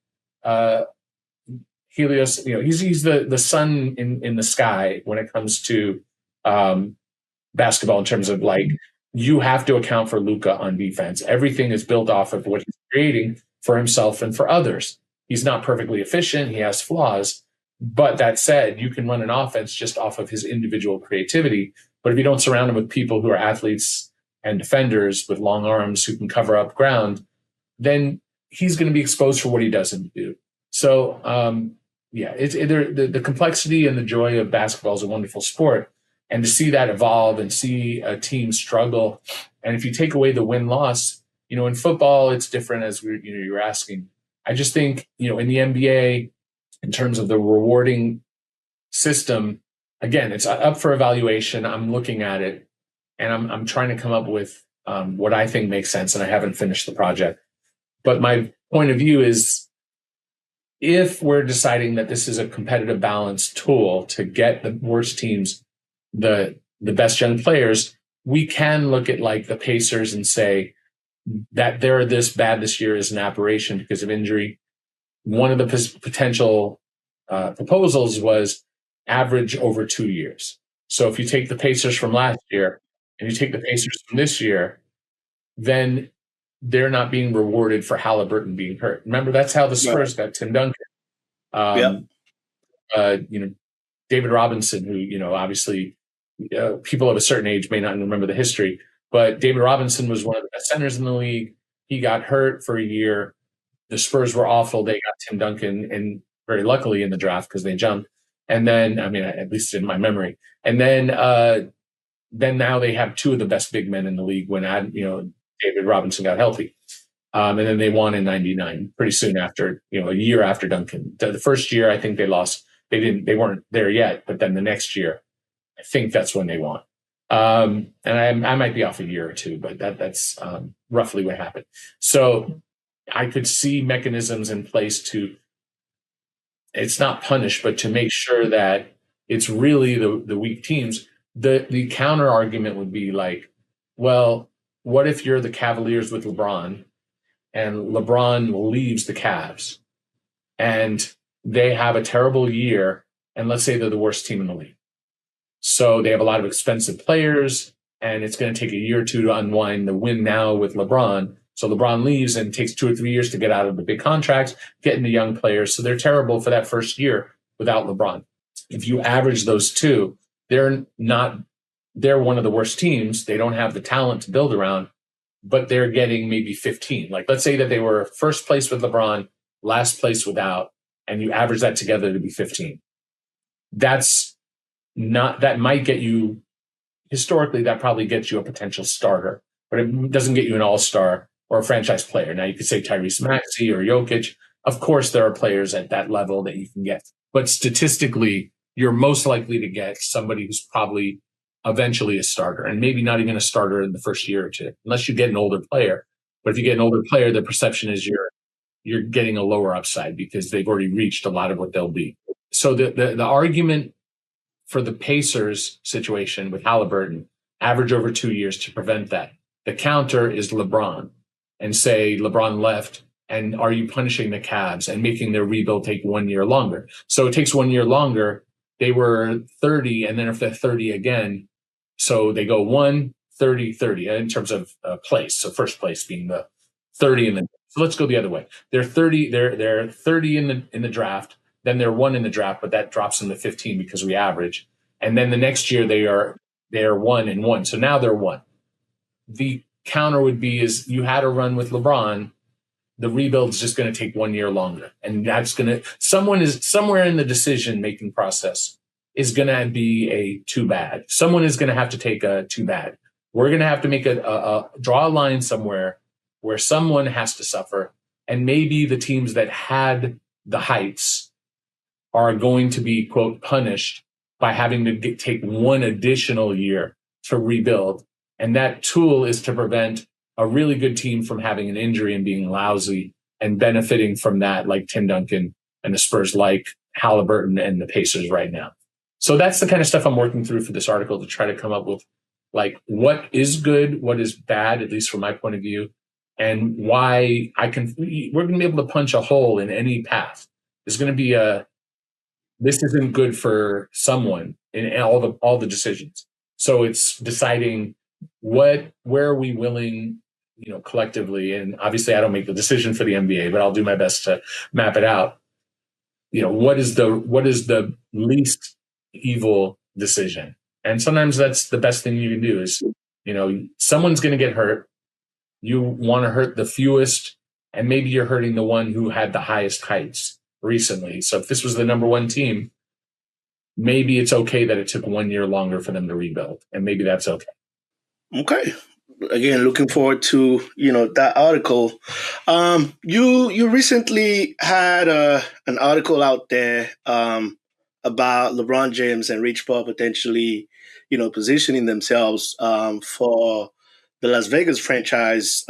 [SPEAKER 2] Helios. He's the sun in the sky when it comes to basketball in terms of like you have to account for Luka on defense. Everything is built off of what he's creating for himself and for others. He's not perfectly efficient. He has flaws. But that said, you can run an offense just off of his individual creativity. But if you don't surround him with people who are athletes and defenders with long arms who can cover up ground, then he's going to be exposed for what he doesn't do. So, the complexity and the joy of basketball is a wonderful sport. And to see that evolve and see a team struggle. And if you take away the win-loss, in football, it's different as you're asking. I just think, in the NBA, in terms of the rewarding system, again, it's up for evaluation. I'm looking at it and I'm trying to come up with what I think makes sense. And I haven't finished the project. But my point of view is if we're deciding that this is a competitive balance tool to get the worst teams, the best young players, we can look at like the Pacers and say that they're this bad this year is an aberration because of injury. One of the potential proposals was average over 2 years. So if you take the Pacers from last year and you take the Pacers from this year, then they're not being rewarded for Halliburton being hurt. Remember, that's how the Spurs got Tim Duncan. David Robinson, who, obviously people of a certain age may not remember the history, but David Robinson was one of the best centers in the league. He got hurt for a year. The Spurs were awful. They got Tim Duncan, and very luckily in the draft because they jumped. And then, at least in my memory. And then now they have 2 of the best big men in the league when David Robinson got healthy. And then they won in 99, pretty soon after, a year after Duncan. The first year, I think they lost. They weren't there yet. But then the next year, I think that's when they won. And I might be off a year or 2, but that's roughly what happened. So I could see mechanisms in place to, it's not punish, but to make sure that it's really the weak teams. The counter argument would be like, well, what if you're the Cavaliers with LeBron and LeBron leaves the Cavs and they have a terrible year, and let's say they're the worst team in the league. So they have a lot of expensive players and it's going to take a year or 2 to unwind the win now with LeBron. So LeBron leaves and it takes 2 or 3 years to get out of the big contracts, getting the young players. So they're terrible for that first year without LeBron. If you average those 2, they're one of the worst teams. They don't have the talent to build around, but they're getting maybe 15. Like let's say that they were first place with LeBron, last place without, and you average that together to be 15. That might get you, historically, that probably gets you a potential starter, but it doesn't get you an all-star or a franchise player. Now you could say Tyrese Maxey or Jokic. Of course, there are players at that level that you can get, but statistically, you're most likely to get somebody who's probably eventually a starter, and maybe not even a starter in the first year or 2, unless you get an older player. But if you get an older player, the perception is you're getting a lower upside because they've already reached a lot of what they'll be. So the argument for the Pacers situation with Halliburton, average over 2 years to prevent that. The counter is LeBron, and say LeBron left, and are you punishing the Cavs and making their rebuild take 1 year longer? So it takes 1 year longer. They were 30, and then if they're 30 again, so they go 1, 30, 30 in terms of place. So first place being the 30 in the. So let's go the other way. They're 30. They're 30 in the draft. then they're 1 in the draft, but that drops them to 15 because we average. And then the next year they are 1 and 1. So now they're 1. The counter would be is you had a run with LeBron, the rebuild is just going to take 1 year longer. And that's going to, someone is somewhere in the decision making process is going to be a too bad. Someone is going to have to take a too bad. We're going to have to make draw a line somewhere where someone has to suffer. And maybe the teams that had the heights are going to be, quote, punished by having to take 1 additional year to rebuild. And that tool is to prevent a really good team from having an injury and being lousy and benefiting from that, like Tim Duncan and the Spurs, like Halliburton and the Pacers right now. So that's the kind of stuff I'm working through for this article to try to come up with, like, what is good, what is bad, at least from my point of view, and why we're going to be able to punch a hole in any path. There's going to be this isn't good for someone in all the decisions. So it's deciding where are we willing, collectively, and obviously I don't make the decision for the NBA, but I'll do my best to map it out. What is the least evil decision? And sometimes that's the best thing you can do is, someone's going to get hurt. You want to hurt the fewest, and maybe you're hurting the one who had the highest heights recently. So if this was the number 1 team, maybe it's okay that it took 1 year longer for them to rebuild, and maybe that's okay.
[SPEAKER 1] Okay. Again, looking forward to that article. You recently had an article out there about LeBron James and Rich Paul potentially positioning themselves for the Las Vegas franchise,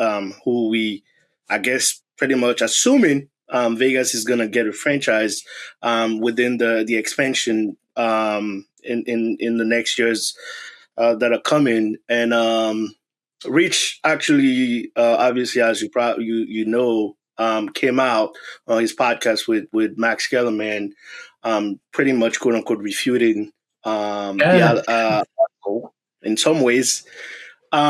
[SPEAKER 1] who we, I guess, pretty much assuming Vegas is going to get a franchise within the expansion in the next years that are coming. And Rich actually, obviously, as you know, came out on his podcast with Max Kellerman, pretty much quote unquote refuting the article in some ways. What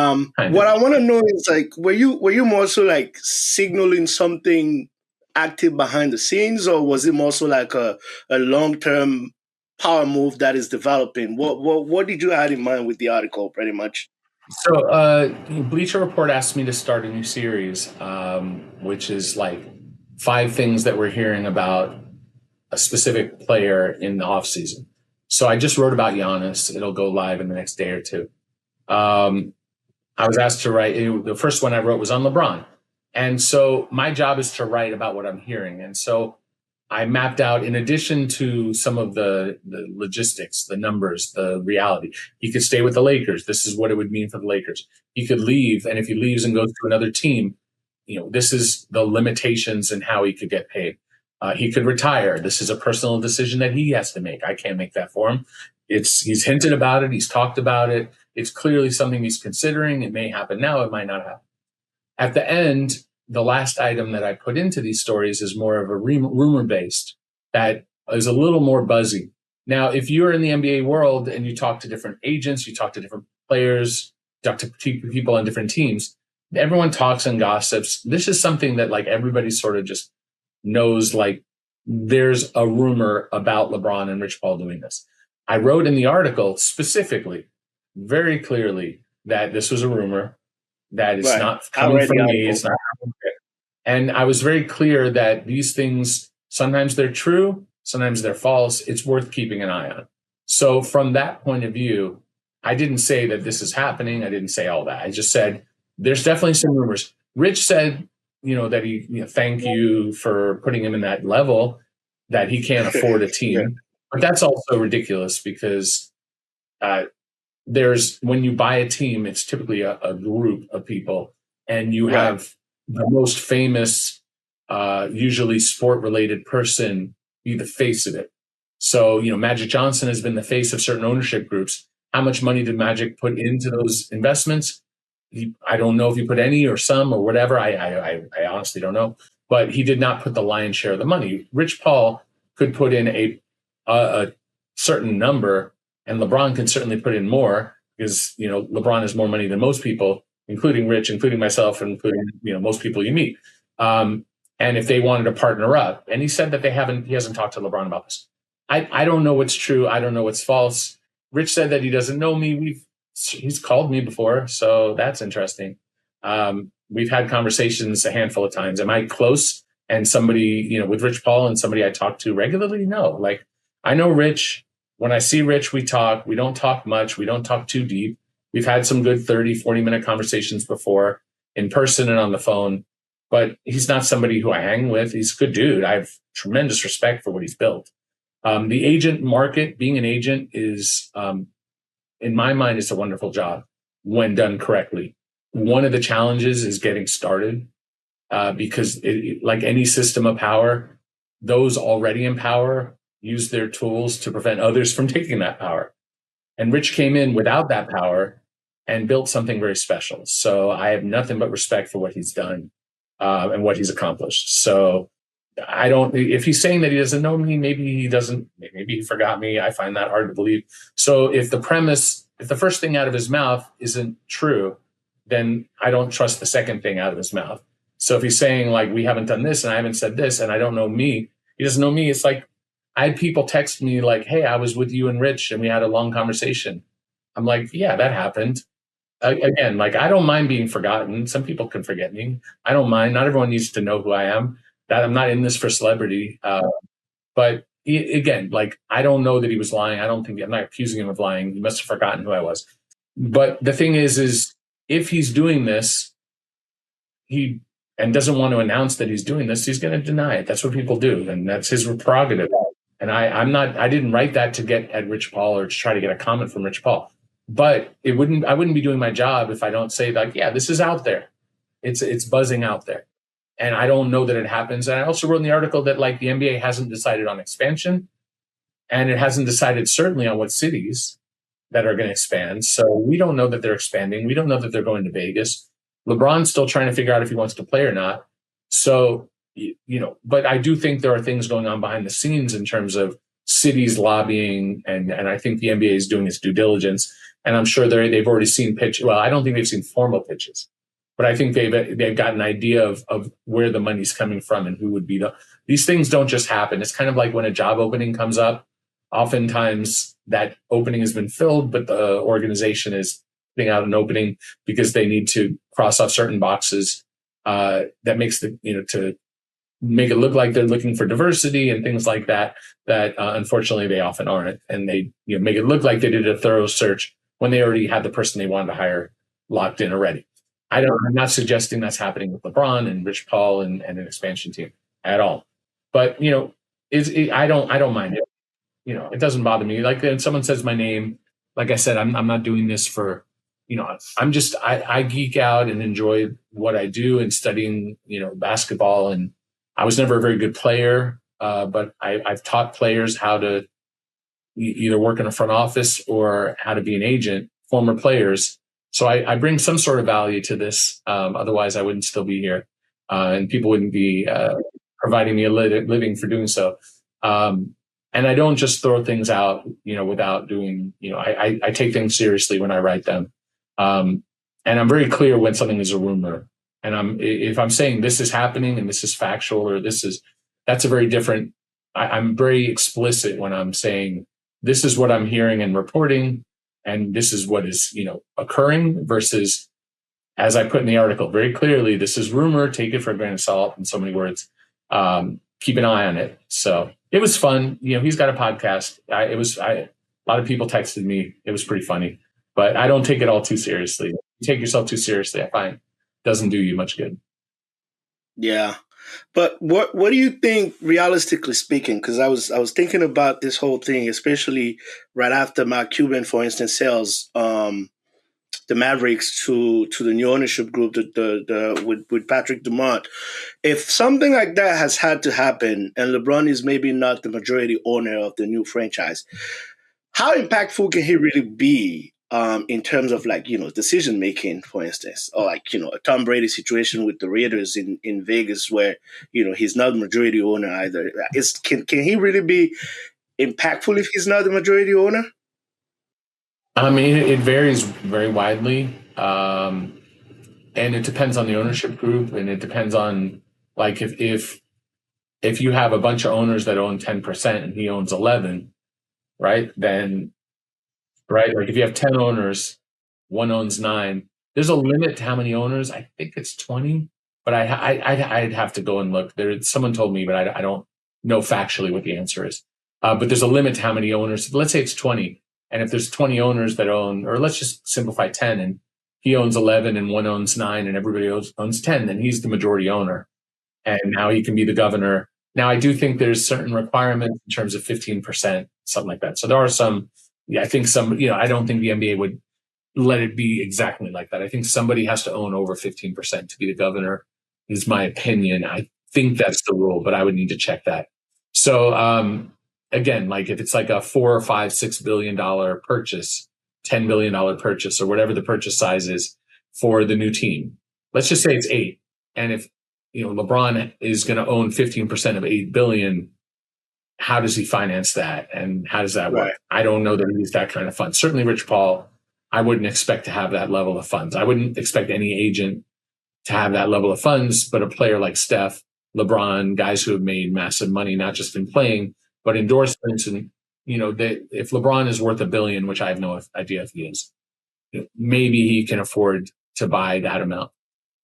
[SPEAKER 1] I want to know is, like, were you more so like signaling something active behind the scenes, or was it more so like a long-term power move that is developing? What did you have in mind with the article, pretty much?
[SPEAKER 2] So Bleacher Report asked me to start a new series, which is like 5 things that we're hearing about a specific player in the offseason. So I just wrote about Giannis. It'll go live in the next day or two. I was asked to write, the first one I wrote was on LeBron. And so my job is to write about what I'm hearing. And so I mapped out, in addition to some of the logistics, the numbers, the reality, he could stay with the Lakers. This is what it would mean for the Lakers. He could leave. And if he leaves and goes to another team, this is the limitations and how he could get paid. He could retire. This is a personal decision that he has to make. I can't make that for him. He's hinted about it. He's talked about it. It's clearly something he's considering. It may happen now. It might not happen. At the end, the last item that I put into these stories is more of a rumor-based that is a little more buzzy. Now, if you're in the NBA world and you talk to different agents, you talk to different players, talk to people on different teams, everyone talks and gossips. This is something that, like, everybody sort of just knows, like, there's a rumor about LeBron and Rich Paul doing this. I wrote in the article specifically, very clearly, that this was a rumor, that it's not coming from me. It's not coming from it. And I was very clear that these things, sometimes they're true, sometimes they're false. It's worth keeping an eye on. So from that point of view, I didn't say that this is happening. I didn't say all that. I just said, there's definitely some rumors. Rich said, that he, thank you for putting him in that level, that he can't afford a team. But that's also ridiculous because when you buy a team, it's typically a group of people, and you have the most famous, usually sport-related person be the face of it. So, Magic Johnson has been the face of certain ownership groups. How much money did Magic put into those investments? I don't know if he put any or some or whatever. I honestly don't know. But he did not put the lion's share of the money. Rich Paul could put in a certain number, and LeBron can certainly put in more because, LeBron has more money than most people, including Rich, including myself, including, most people you meet. And and if they wanted to partner up. And he said that he hasn't talked to LeBron about this. I don't know what's true. I don't know what's false. Rich said that he doesn't know me. He's called me before, so that's interesting. We've had conversations a handful of times. Am I close? And somebody, with Rich Paul and somebody I talk to regularly? No. Like, I know Rich. When I see Rich, we talk. We don't talk much. We don't talk too deep. We've had some good 30, 40-minute conversations before in person and on the phone. But he's not somebody who I hang with. He's a good dude. I have tremendous respect for what he's built. The agent market, being an agent is, in my mind, it's a wonderful job when done correctly. One of the challenges is getting started because like any system of power, those already in power use their tools to prevent others from taking that power. And Rich came in without that power and built something very special. So I have nothing but respect for what he's done and what he's accomplished. So if he's saying that he doesn't know me, maybe he doesn't, maybe he forgot me. I find that hard to believe. So if the first thing out of his mouth isn't true, then I don't trust the second thing out of his mouth. So if he's saying like, we haven't done this and I haven't said this and I don't know me, he doesn't know me. It's like, I had people text me like, hey, I was with you and Rich and we had a long conversation. I'm like, yeah, that happened. Again, like, I don't mind being forgotten. Some people can forget me. I don't mind. Not everyone needs to know who I am. That I'm not in this for celebrity. But again, like, I don't know that he was lying. I'm not accusing him of lying. He must have forgotten who I was. But the thing is if he's doing this, and doesn't want to announce that he's doing this, he's going to deny it. That's what people do. And that's his prerogative. And I didn't write that to get at Rich Paul or to try to get a comment from Rich Paul. But I wouldn't be doing my job if I don't say like, yeah, this is out there. It's buzzing out there. And I don't know that it happens. And I also wrote in the article that like the NBA hasn't decided on expansion and it hasn't decided certainly on what cities that are going to expand. So we don't know that they're expanding. We don't know that they're going to Vegas. LeBron's still trying to figure out if he wants to play or not. So, but I do think there are things going on behind the scenes in terms of cities lobbying. And I think the NBA is doing its due diligence. And I'm sure they've already seen pitches. Well, I don't think they've seen formal pitches, but I think they've got an idea of where the money's coming from and who would be these things don't just happen. It's kind of like when a job opening comes up, oftentimes that opening has been filled, but the organization is putting out an opening because they need to cross off certain boxes that makes to make it look like they're looking for diversity and things like that unfortunately they often aren't. And they make it look like they did a thorough search when they already had the person they wanted to hire locked in already. I'm not suggesting that's happening with LeBron and Rich Paul and an expansion team at all. But I don't mind it. It doesn't bother me. Like when someone says my name, like I said, I'm not doing this for, I geek out and enjoy what I do and studying, basketball. And I was never a very good player, but I've taught players how to either work in a front office or how to be an agent, former players. So I bring some sort of value to this. Otherwise, I wouldn't still be here, and people wouldn't be providing me a living for doing so. And I don't just throw things out, without doing, I take things seriously when I write them. And I'm very clear when something is a rumor. And if I'm saying this is happening and this is factual or that's a very different, I'm very explicit when I'm saying this is what I'm hearing and reporting. And this is what is, occurring versus, as I put in the article very clearly, this is rumor, take it for a grain of salt in so many words. Keep an eye on it. So it was fun. He's got a podcast. A lot of people texted me. It was pretty funny, but I don't take it all too seriously. You take yourself too seriously, I find doesn't do you much good.
[SPEAKER 1] Yeah. But what do you think, realistically speaking? Because I was thinking about this whole thing, especially right after Mark Cuban, for instance, sells the Mavericks to the new ownership group, with Patrick Dumont. If something like that has had to happen, and LeBron is maybe not the majority owner of the new franchise, how impactful can he really be? In terms of decision making, for instance, or a Tom Brady situation with the Raiders in Vegas, where he's not the majority owner either. Can he really be impactful if he's not the majority owner?
[SPEAKER 2] I mean, it varies very widely, and it depends on the ownership group, and it depends on Like if you have a bunch of owners that own 10% and he owns 11, right? Then, right? Like if you have 10 owners, one owns 9, there's a limit to how many owners. I think it's 20, but I'd have to go and look. Someone told me, but I don't know factually what the answer is. But there's a limit to how many owners. Let's say it's 20. And if there's 20 owners that own, or let's just simplify 10, and he owns 11 and one owns 9 and everybody owns 10, then he's the majority owner. And now he can be the governor. Now, I do think there's certain requirements in terms of 15%, something like that. So there are some, I think I don't think the NBA would let it be exactly like that. I think somebody has to own over 15% to be the governor, is my opinion. I think that's the rule, but I would need to check that. So, again, like if it's like a $4 or $5, $6 billion purchase, $10 billion purchase, or whatever the purchase size is for the new team, let's just say it's 8. And if, LeBron is going to own 15% of 8 billion, how does he finance that? And how does that work?
[SPEAKER 1] Right.
[SPEAKER 2] I don't know that he needs that kind of fund. Certainly Rich Paul, I wouldn't expect to have that level of funds. I wouldn't expect any agent to have that level of funds, but a player like Steph, LeBron, guys who have made massive money, not just in playing, but endorsements. And, if LeBron is worth $1 billion, which I have no idea if he is, maybe he can afford to buy that amount.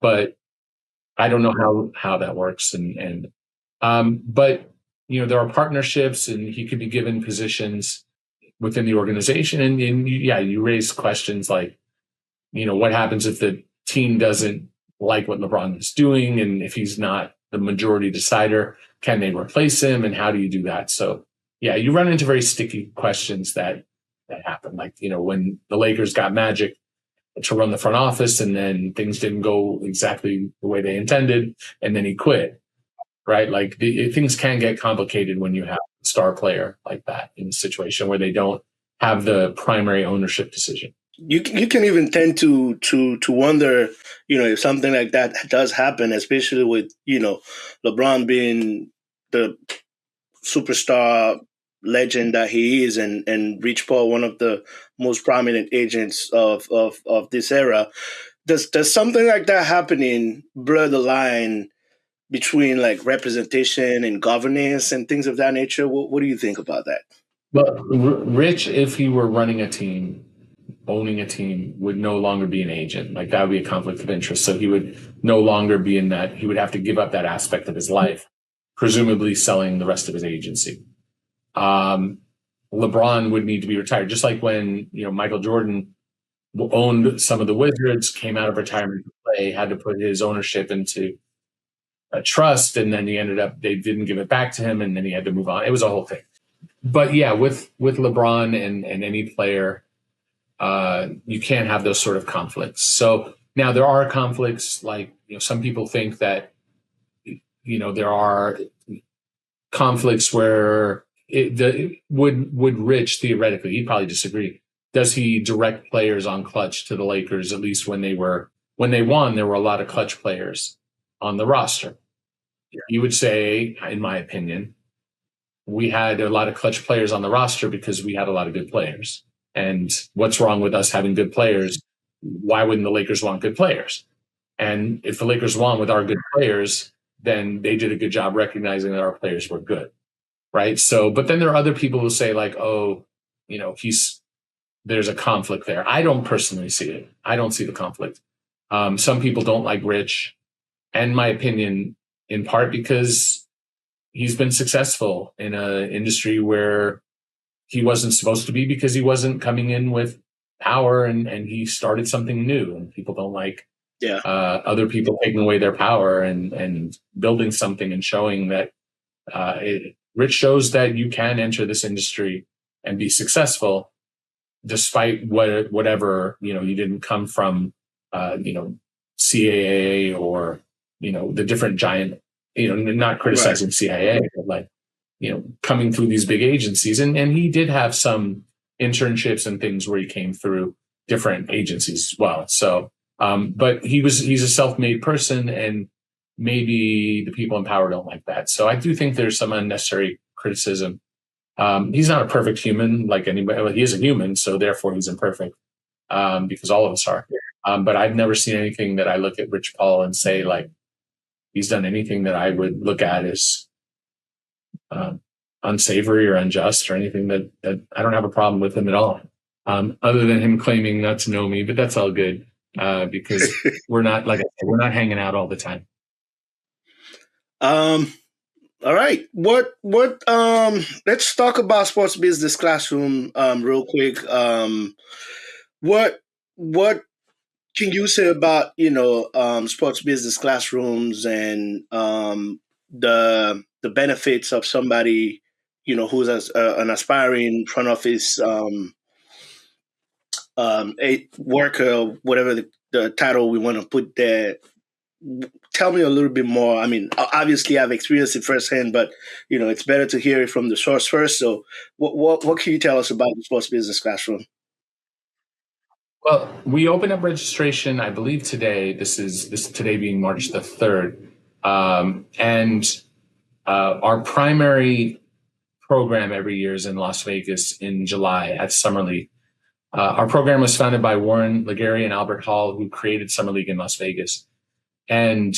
[SPEAKER 2] But I don't know how that works. But there are partnerships, and he could be given positions within the organization. And you raise questions like, what happens if the team doesn't like what LeBron is doing? And if he's not the majority decider, can they replace him? And how do you do that? So you run into very sticky questions that happen. Like, when the Lakers got Magic to run the front office, and then things didn't go exactly the way they intended, and then he quit, right? Like things can get complicated when you have a star player like that in a situation where they don't have the primary ownership decision.
[SPEAKER 1] You can even tend to wonder, if something like that does happen, especially with, LeBron being the superstar legend that he is, and Rich Paul, one of the most prominent agents of this era. Does something like that happening blur the line between like representation and governance and things of that nature? What do you think about that?
[SPEAKER 2] Well, Rich, if he were running a team, owning a team, would no longer be an agent. Like that would be a conflict of interest. So he would no longer be in that. He would have to give up that aspect of his life, presumably selling the rest of his agency. LeBron would need to be retired, just like when Michael Jordan owned some of the Wizards, came out of retirement to play, had to put his ownership into a trust, and then they didn't give it back to him, and then he had to move on. It was a whole thing. But with LeBron and any player, you can't have those sort of conflicts. So now there are conflicts, like some people think that there are conflicts where would Rich theoretically, he'd probably disagree. Does he direct players on clutch to the Lakers? At least when they won, there were a lot of clutch players on the roster. You would say, in my opinion, we had a lot of clutch players on the roster because we had a lot of good players. And what's wrong with us having good players? Why wouldn't the Lakers want good players? And if the Lakers won with our good players, then they did a good job recognizing that our players were good. Right. So, but then there are other people who say like, oh, there's a conflict there. I don't personally see it. I don't see the conflict. Some people don't like Rich, and my opinion, in part because he's been successful in an industry where he wasn't supposed to be, because he wasn't coming in with power, and he started something new, and people don't like other people taking away their power and building something and showing that Rich shows that you can enter this industry and be successful despite whatever, you didn't come from, CAA or, the different giant, not criticizing right. CIA, but like, coming through these big agencies. And he did have some internships and things where he came through different agencies as well. So, but he's a self-made person, and maybe the people in power don't like that. So I do think there's some unnecessary criticism. He's not a perfect human like anybody. Well, he is a human, so therefore he's imperfect, because all of us are. But I've never seen anything that I look at Rich Paul and say like, he's done anything that I would look at as unsavory or unjust or anything that I don't have a problem with him at all. Other than him claiming not to know me, but that's all good because we're not, like I said, we're not hanging out all the time.
[SPEAKER 1] All right. Let's talk about sports business classroom real quick. What what can you say about, sports business classrooms and the benefits of somebody, who's an aspiring front office a worker, whatever the title we want to put there. Tell me a little bit more. I mean, obviously I've experienced it firsthand, but it's better to hear it from the source first. So what can you tell us about the sports business classroom?
[SPEAKER 2] Well, we open up registration, I believe today. This today being March the 3rd. And our primary program every year is in Las Vegas in July at Summer League. Our program was founded by Warren Legary and Albert Hall, who created Summer League in Las Vegas. And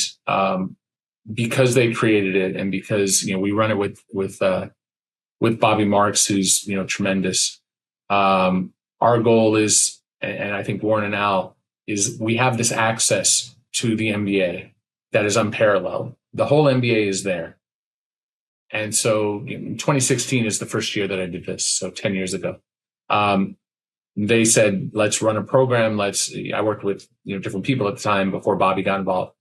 [SPEAKER 2] because they created it, and because we run it with Bobby Marks, who's tremendous. Our goal is, and I think Warren and Al, is we have this access to the NBA that is unparalleled. The whole NBA is there. And so 2016 is the first year that I did this, so 10 years ago. They said, let's run a program. I worked with different people at the time before Bobby got involved.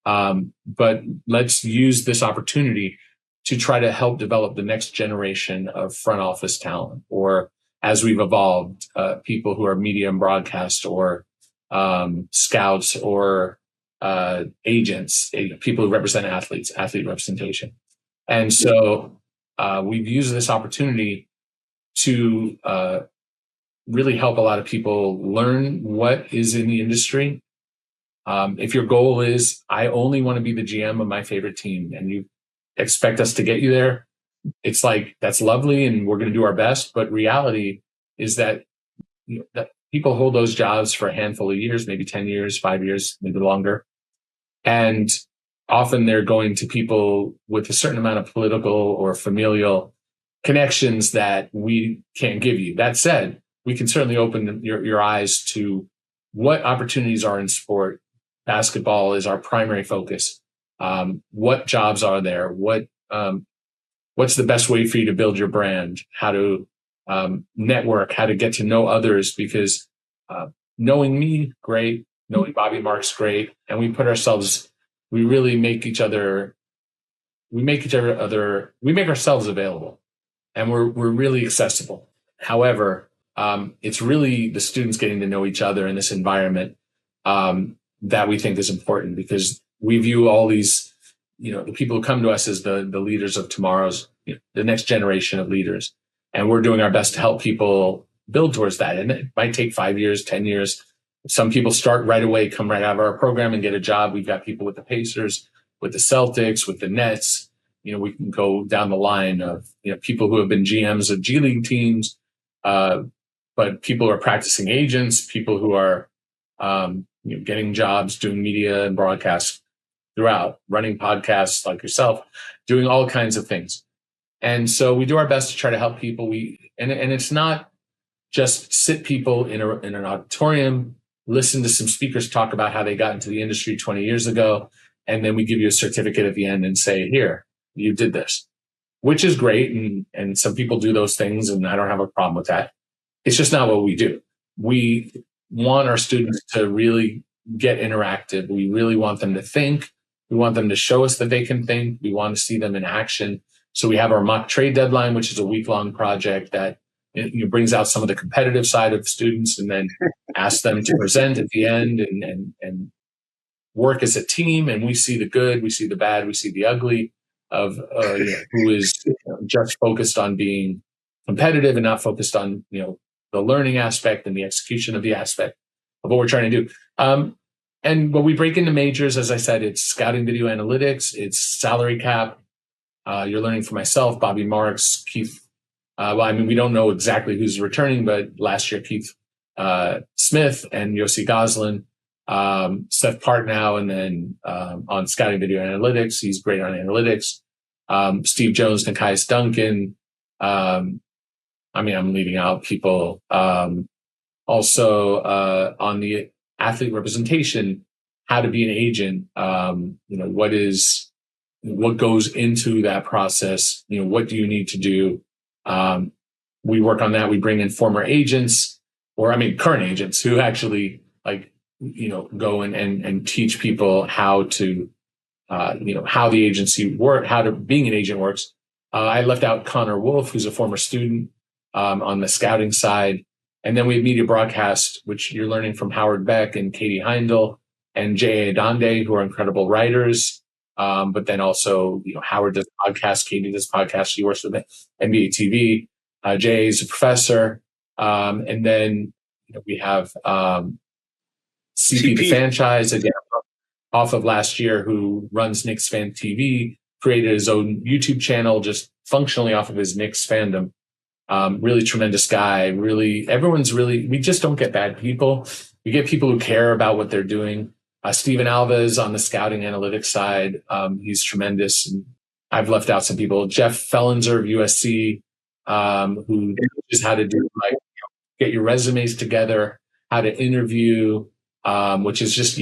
[SPEAKER 2] But let's use this opportunity to try to help develop the next generation of front office talent, or as we've evolved, people who are media and broadcast, or scouts, or agents, people who represent athletes, athlete representation. And so we've used this opportunity to really help a lot of people learn what is in the industry. If your goal is, I only want to be the GM of my favorite team, and you expect us to get you there, it's like, that's lovely, and we're going to do our best. But reality is that, that people hold those jobs for a handful of years, maybe 10 years, 5 years, maybe longer. And often they're going to people with a certain amount of political or familial connections that we can't give you. That said, we can certainly open your eyes to what opportunities are in sport. Basketball is our primary focus. What jobs are there? What's the best way for you to build your brand? How to network? How to get to know others? Because knowing me, great. Knowing Bobby Marks, great. And we really make each other. We make ourselves available, and we're really accessible. However, it's really the students getting to know each other in this environment that we think is important, because we view all these, the people who come to us as the leaders of tomorrow's, the next generation of leaders. And we're doing our best to help people build towards that. And it might take 5 years, 10 years. Some people start right away, come right out of our program and get a job. We've got people with the Pacers, with the Celtics, with the Nets. We can go down the line of, people who have been GMs of G League teams, but people who are practicing agents, people who are, getting jobs, doing media and broadcast throughout, running podcasts like yourself, doing all kinds of things. And so we do our best to try to help people. And it's not just sit people in an auditorium, listen to some speakers talk about how they got into the industry 20 years ago, and then we give you a certificate at the end and say, here, you did this, which is great. And some people do those things, and I don't have a problem with that. It's just not what we do. We want our students to really get interactive. We really want them to think. We want them to show us that they can think. We want to see them in action. So we have our mock trade deadline, which is a week-long project that brings out some of the competitive side of students, and then asks them to present at the end and work as a team. And we see the good, we see the bad, we see the ugly of who is just focused on being competitive and not focused on the learning aspect and the execution of the aspect of what we're trying to do. And when we break into majors, as I said, it's scouting video analytics, it's salary cap. You're learning from myself, Bobby Marks, Keith. We don't know exactly who's returning, but last year, Keith Smith and Yossi Goslin. Seth Partnow, and then on scouting video analytics, he's great on analytics. Steve Jones, Nikias Duncan. I'm leaving out people. Also on the athlete representation, how to be an agent. What goes into that process? What do you need to do? We work on that. We bring in former agents, current agents who actually go and teach people how to, how the agency work, being an agent works. I left out Connor Wolf, who's a former student on the scouting side. And then we have media broadcast, which you're learning from Howard Beck and Katie Heindel and J.A. Donde, who are incredible writers. But then also, Howard does podcasts, Katie does podcasts. She works with NBA TV. Jay is a professor. And then we have CP the franchise, again, off of last year, who runs Knicks Fan TV, created his own YouTube channel just functionally off of his Knicks fandom. Really tremendous guy. We just don't get bad people. We get people who care about what they're doing. Steven Alves on the scouting analytics side. He's tremendous. And I've left out some people. Jeff Fellenzer of USC, who teaches how to do get your resumes together, how to interview, which is just,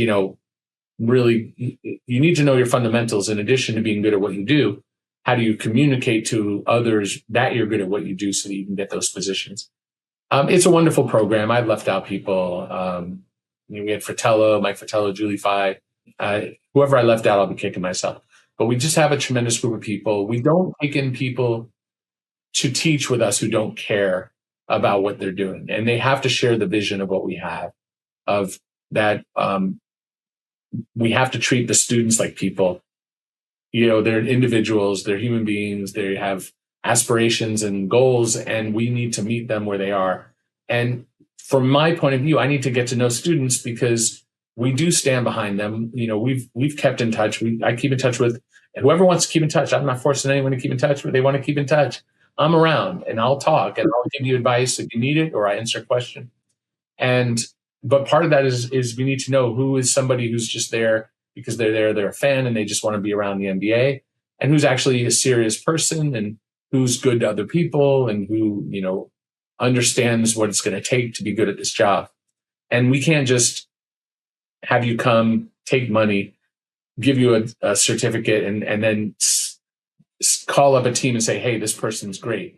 [SPEAKER 2] really, you need to know your fundamentals in addition to being good at what you do. How do you communicate to others that you're good at what you do so that you can get those positions? It's a wonderful program. I've left out people. We had Mike Fratello, Julie Fye. Whoever I left out, I'll be kicking myself. But we just have a tremendous group of people. We don't take in people to teach with us who don't care about what they're doing. And they have to share the vision of what we have, of that. We have to treat the students like people. They're individuals, they're human beings, they have aspirations and goals, and we need to meet them where they are. And from my point of view, I need to get to know students because we do stand behind them. We've kept in touch. I keep in touch with whoever wants to keep in touch. I'm not forcing anyone to keep in touch, but they want to keep in touch. I'm around and I'll talk and I'll give you advice if you need it, or I answer a question. But part of that is we need to know who is somebody who's just there because they're a fan and they just want to be around the NBA, and who's actually a serious person and who's good to other people and who, understands what it's going to take to be good at this job. And we can't just have you come, take money, give you a certificate, and then call up a team and say, hey, this person's great,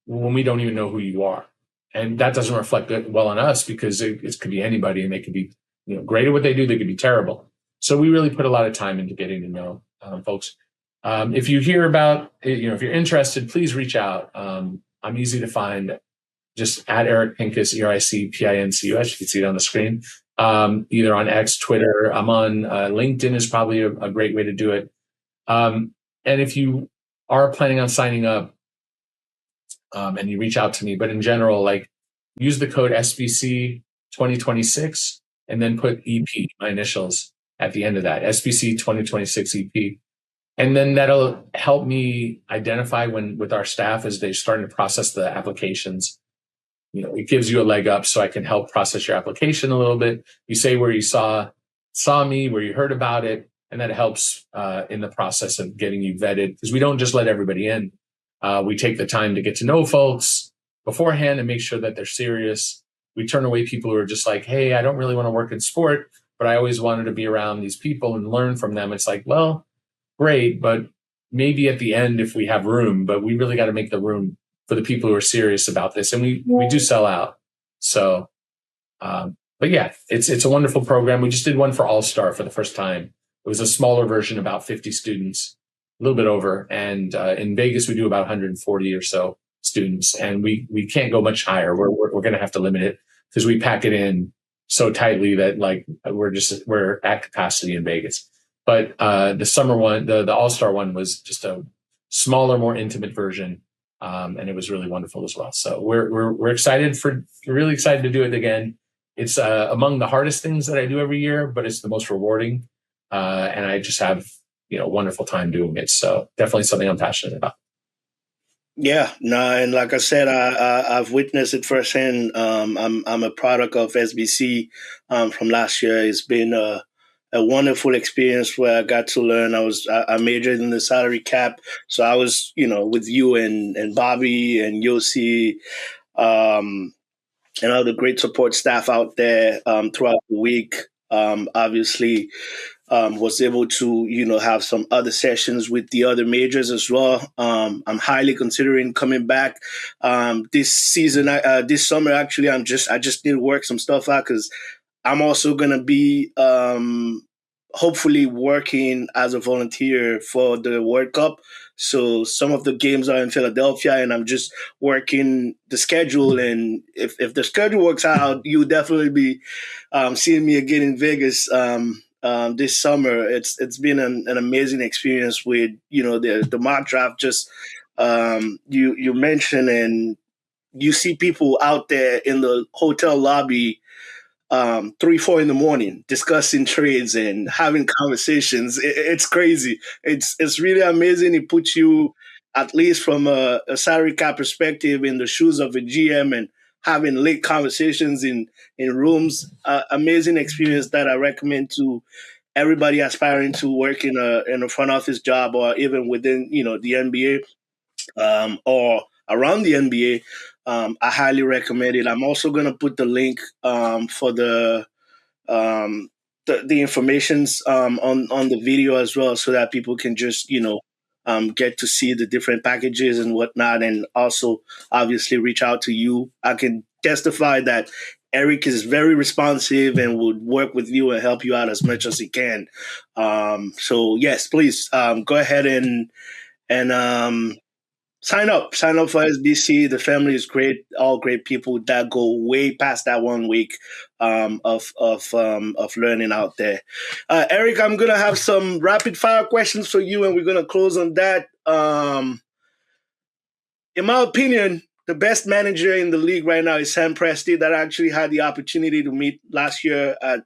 [SPEAKER 2] when we don't even know who you are. And that doesn't reflect well on us because it could be anybody, and they could be great at what they do. They could be terrible. So we really put a lot of time into getting to know folks. If you hear about, if you're interested, please reach out. I'm easy to find. Just at Eric Pincus, EricPincus. You can see it on the screen. Either on X, Twitter. I'm on LinkedIn is probably a great way to do it. And if you are planning on signing up, and you reach out to me, but in general, use the code SBC 2026 and then put EP, my initials, at the end of that, SBC 2026 EP. And then that'll help me identify with our staff as they're starting to process the applications. It gives you a leg up so I can help process your application a little bit. You say where you saw me, where you heard about it, and that helps in the process of getting you vetted, because we don't just let everybody in. We take the time to get to know folks beforehand and make sure that they're serious. We turn away people who are just like, hey, I don't really want to work in sport, but I always wanted to be around these people and learn from them. It's like, well, great, but maybe at the end if we have room, but we really got to make the room for the people who are serious about this. And we do sell out. So, but yeah, it's a wonderful program. We just did one for All-Star for the first time. It was a smaller version, about 50 students, a little bit over. And in Vegas, we do about 140 or so students, and we can't go much higher. We're going to have to limit it because we pack it in so tightly that we're at capacity in Vegas. But the summer one, the All-Star one, was just a smaller, more intimate version, and it was really wonderful as well. So we're really excited to do it again. It's among the hardest things that I do every year, but it's the most rewarding, and I just have a wonderful time doing it. So definitely something I'm passionate about.
[SPEAKER 1] Yeah, no, and like I said, I've witnessed it firsthand. I'm a product of SBC from last year. It's been a wonderful experience where I got to learn. I majored in the salary cap, so I was with you and Bobby and Yossi, um, and all the great support staff out there throughout the week. Obviously, was able to have some other sessions with the other majors as well. I'm highly considering coming back this season. This summer, actually, I just need to work some stuff out because I'm also gonna be hopefully working as a volunteer for the World Cup. So some of the games are in Philadelphia, and I'm just working the schedule. And if the schedule works out, you'll definitely be seeing me again in Vegas this summer. It's been an amazing experience with the mock draft. Just you mentioned, and you see people out there in the hotel lobby 3, 4 in the morning discussing trades and having conversations. It's crazy. It's really amazing. It puts you, at least from a salary cap perspective, in the shoes of a GM and having late conversations in rooms. Amazing experience that I recommend to everybody aspiring to work in a front office job, or even within the NBA, or around the NBA. I highly recommend it. I'm also going to put the link for um, the informations on the video as well, so that people can just get to see the different packages and whatnot, and also obviously reach out to you. I can testify that Eric is very responsive and would work with you and help you out as much as he can. So yes, please go ahead and sign up for SBC. The family is great, all great people that go way past that 1 week of learning out there. Eric, I'm gonna have some rapid fire questions for you, and we're gonna close on that. In my opinion, the best manager in the league right now is Sam Presti, that I actually had the opportunity to meet last year at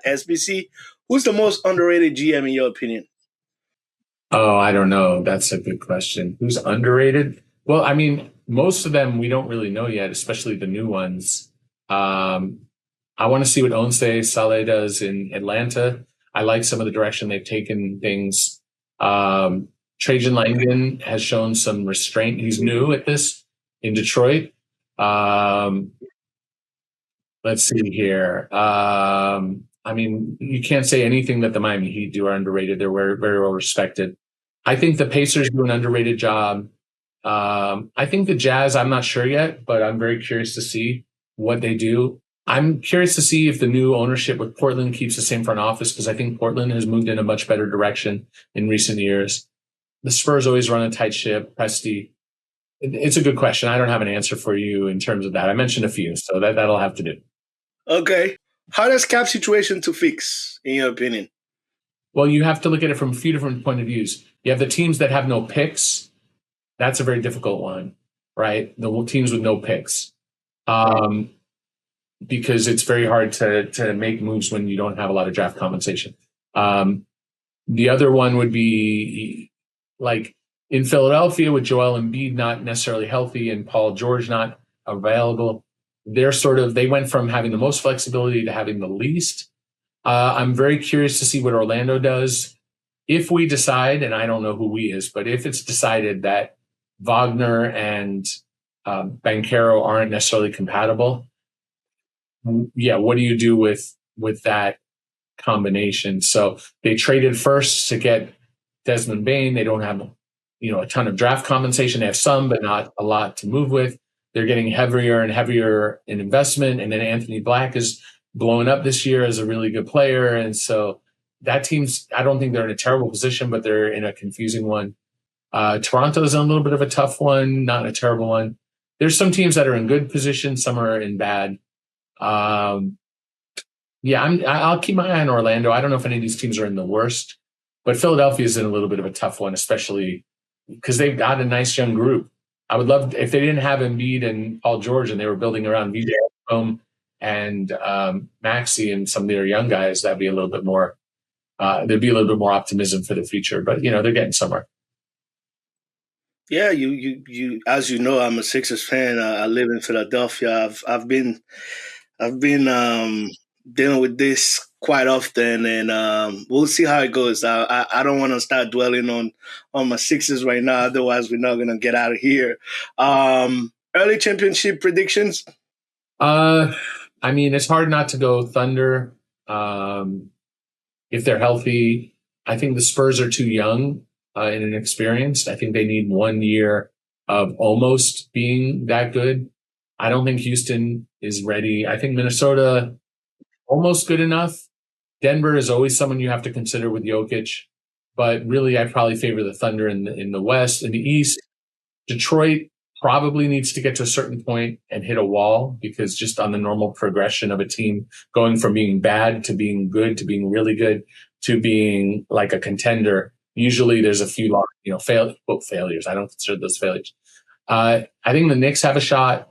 [SPEAKER 1] SBC. Who's the most underrated GM in your opinion?
[SPEAKER 2] Oh, I don't know. That's a good question. Who's underrated? Well, I mean, most of them we don't really know yet, especially the new ones. Um, I want to see what Onse Saleh does in Atlanta. I like some of the direction they've taken things. Trajan Langdon has shown some restraint. He's new at this in Detroit. Um, let's see here. I mean, you can't say anything that the Miami Heat do are underrated. They're very, very well respected. I think the Pacers do an underrated job. I think the Jazz, I'm not sure yet, but I'm very curious to see what they do. I'm curious to see if the new ownership with Portland keeps the same front office, because I think Portland has moved in a much better direction in recent years. The Spurs always run a tight ship. Presti, it's a good question. I don't have an answer for you in terms of that. I mentioned a few, so that'll have to do.
[SPEAKER 1] Okay, hardest cap situation to fix in your opinion?
[SPEAKER 2] Well, you have to look at it from a few different point of views. You have the teams that have no picks. That's a very difficult one, right? The teams with no picks. Because it's very hard to make moves when you don't have a lot of draft compensation. The other one would be like in Philadelphia with Joel Embiid not necessarily healthy and Paul George not available. They went from having the most flexibility to having the least. I'm very curious to see what Orlando does. If we decide, and I don't know who we is, but if it's decided that Wagner and Banchero aren't necessarily compatible, yeah, what do you do with that combination? So they traded first to get Desmond Bain. They don't have a ton of draft compensation. They have some, but not a lot to move with. They're getting heavier and heavier in investment, and then Anthony Black is blowing up this year as a really good player, and so that team's. I don't think they're in a terrible position, but they're in a confusing one. Toronto's in a little bit of a tough one, not a terrible one. There's some teams that are in good position, some are in bad. Um, yeah, I'll keep my eye on Orlando. I don't know if any of these teams are in the worst, but Philadelphia's in a little bit of a tough one, especially because they've got a nice young group. I would love if they didn't have Embiid and Paul George and they were building around VJ Home and Maxi and some of their young guys. That'd be a little bit more. There'd be a little bit more optimism for the future. But they're getting somewhere.
[SPEAKER 1] Yeah, you. As you know, I'm a Sixers fan. I live in Philadelphia. I've been dealing with this quite often, and we'll see how it goes. I don't want to start dwelling on my Sixers right now. Otherwise, we're not gonna get out of here. Early championship predictions.
[SPEAKER 2] Uh, I mean, it's hard not to go Thunder. Um, if they're healthy, I think the Spurs are too young and inexperienced. I think they need 1 year of almost being that good. I don't think Houston is ready. I think Minnesota almost good enough. Denver is always someone you have to consider with Jokic, but really, I probably favor the Thunder in the West. In the East, Detroit probably needs to get to a certain point and hit a wall because just on the normal progression of a team going from being bad to being good to being really good to being like a contender, usually there's a few failures. I don't consider those failures. I think the Knicks have a shot.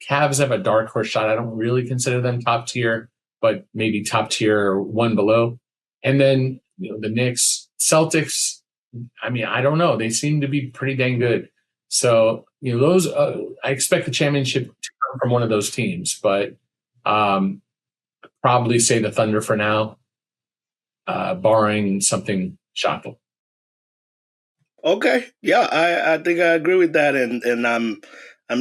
[SPEAKER 2] Cavs have a dark horse shot. I don't really consider them top tier, but maybe top tier one below. And then the Knicks, Celtics. I mean, I don't know. They seem to be pretty dang good. So those I expect the championship to come from one of those teams, but um, probably say the Thunder for now, barring something shocking.
[SPEAKER 1] Okay, yeah, I think I agree with that, and I'm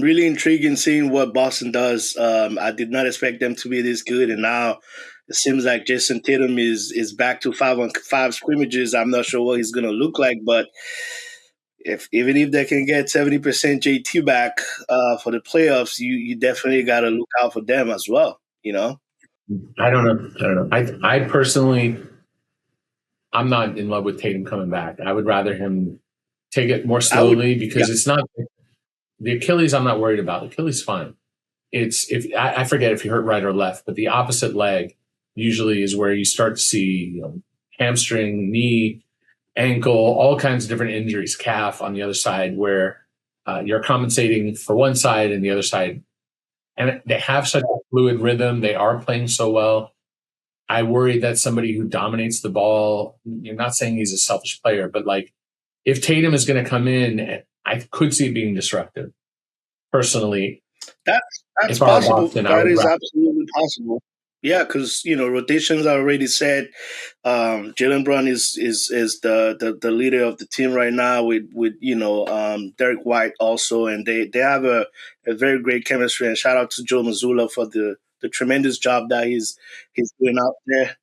[SPEAKER 1] really intrigued in seeing what Boston does. I did not expect them to be this good, and now it seems like Jason Tatum is back to 5-on-5 scrimmages. I'm not sure what he's going to look like, but if even if they can get 70% JT back for the playoffs, you definitely got to look out for them as well. You know,
[SPEAKER 2] I don't know. I don't know. I personally, I'm not in love with Tatum coming back. I would rather him take it more
[SPEAKER 1] I would,
[SPEAKER 2] slowly
[SPEAKER 1] yeah,
[SPEAKER 2] because it's not the Achilles. I'm not worried about. Achilles fine. It's if I forget if you hurt right or left, but the opposite leg usually is where you start to see hamstring, knee, ankle, all kinds of different injuries, calf on the other side, where you're compensating for one side and the other side. And they have such a fluid rhythm. They are playing so well. I worry that somebody who dominates the ball, you're not saying he's a selfish player, but like if Tatum is going to come in, I could see it being disruptive. Personally,
[SPEAKER 1] that's
[SPEAKER 2] if I were
[SPEAKER 1] possible.
[SPEAKER 2] Boston, I
[SPEAKER 1] That
[SPEAKER 2] would
[SPEAKER 1] is
[SPEAKER 2] rather.
[SPEAKER 1] absolutely possible. Yeah, because rotations are already set. Jalen Brown is the leader of the team right now with Derek White also, and they have a very great chemistry. And shout out to Joe Mazzulla for the tremendous job that he's doing out there.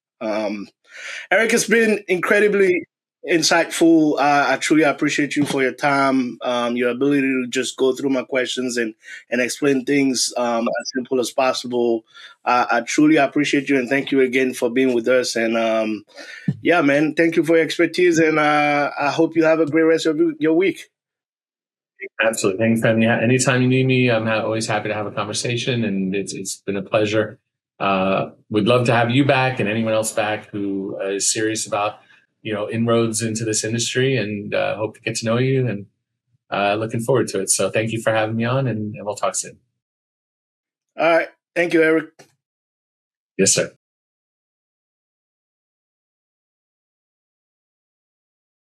[SPEAKER 1] Eric, has been incredibly insightful. I truly appreciate you for your time, your ability to just go through my questions and explain things as simple as possible. I truly appreciate you and thank you again for being with us. And yeah, man, thank you for your expertise. And I hope you have a great rest of your week.
[SPEAKER 2] Absolutely. Thanks, man. Yeah, anytime you need me, I'm always happy to have a conversation, and it's been a pleasure. We'd love to have you back and anyone else back who is serious about inroads into this industry, and hope to get to know you and looking forward to it. So thank you for having me on, and we'll talk soon.
[SPEAKER 1] All right. Thank you, Eric.
[SPEAKER 2] Yes, sir.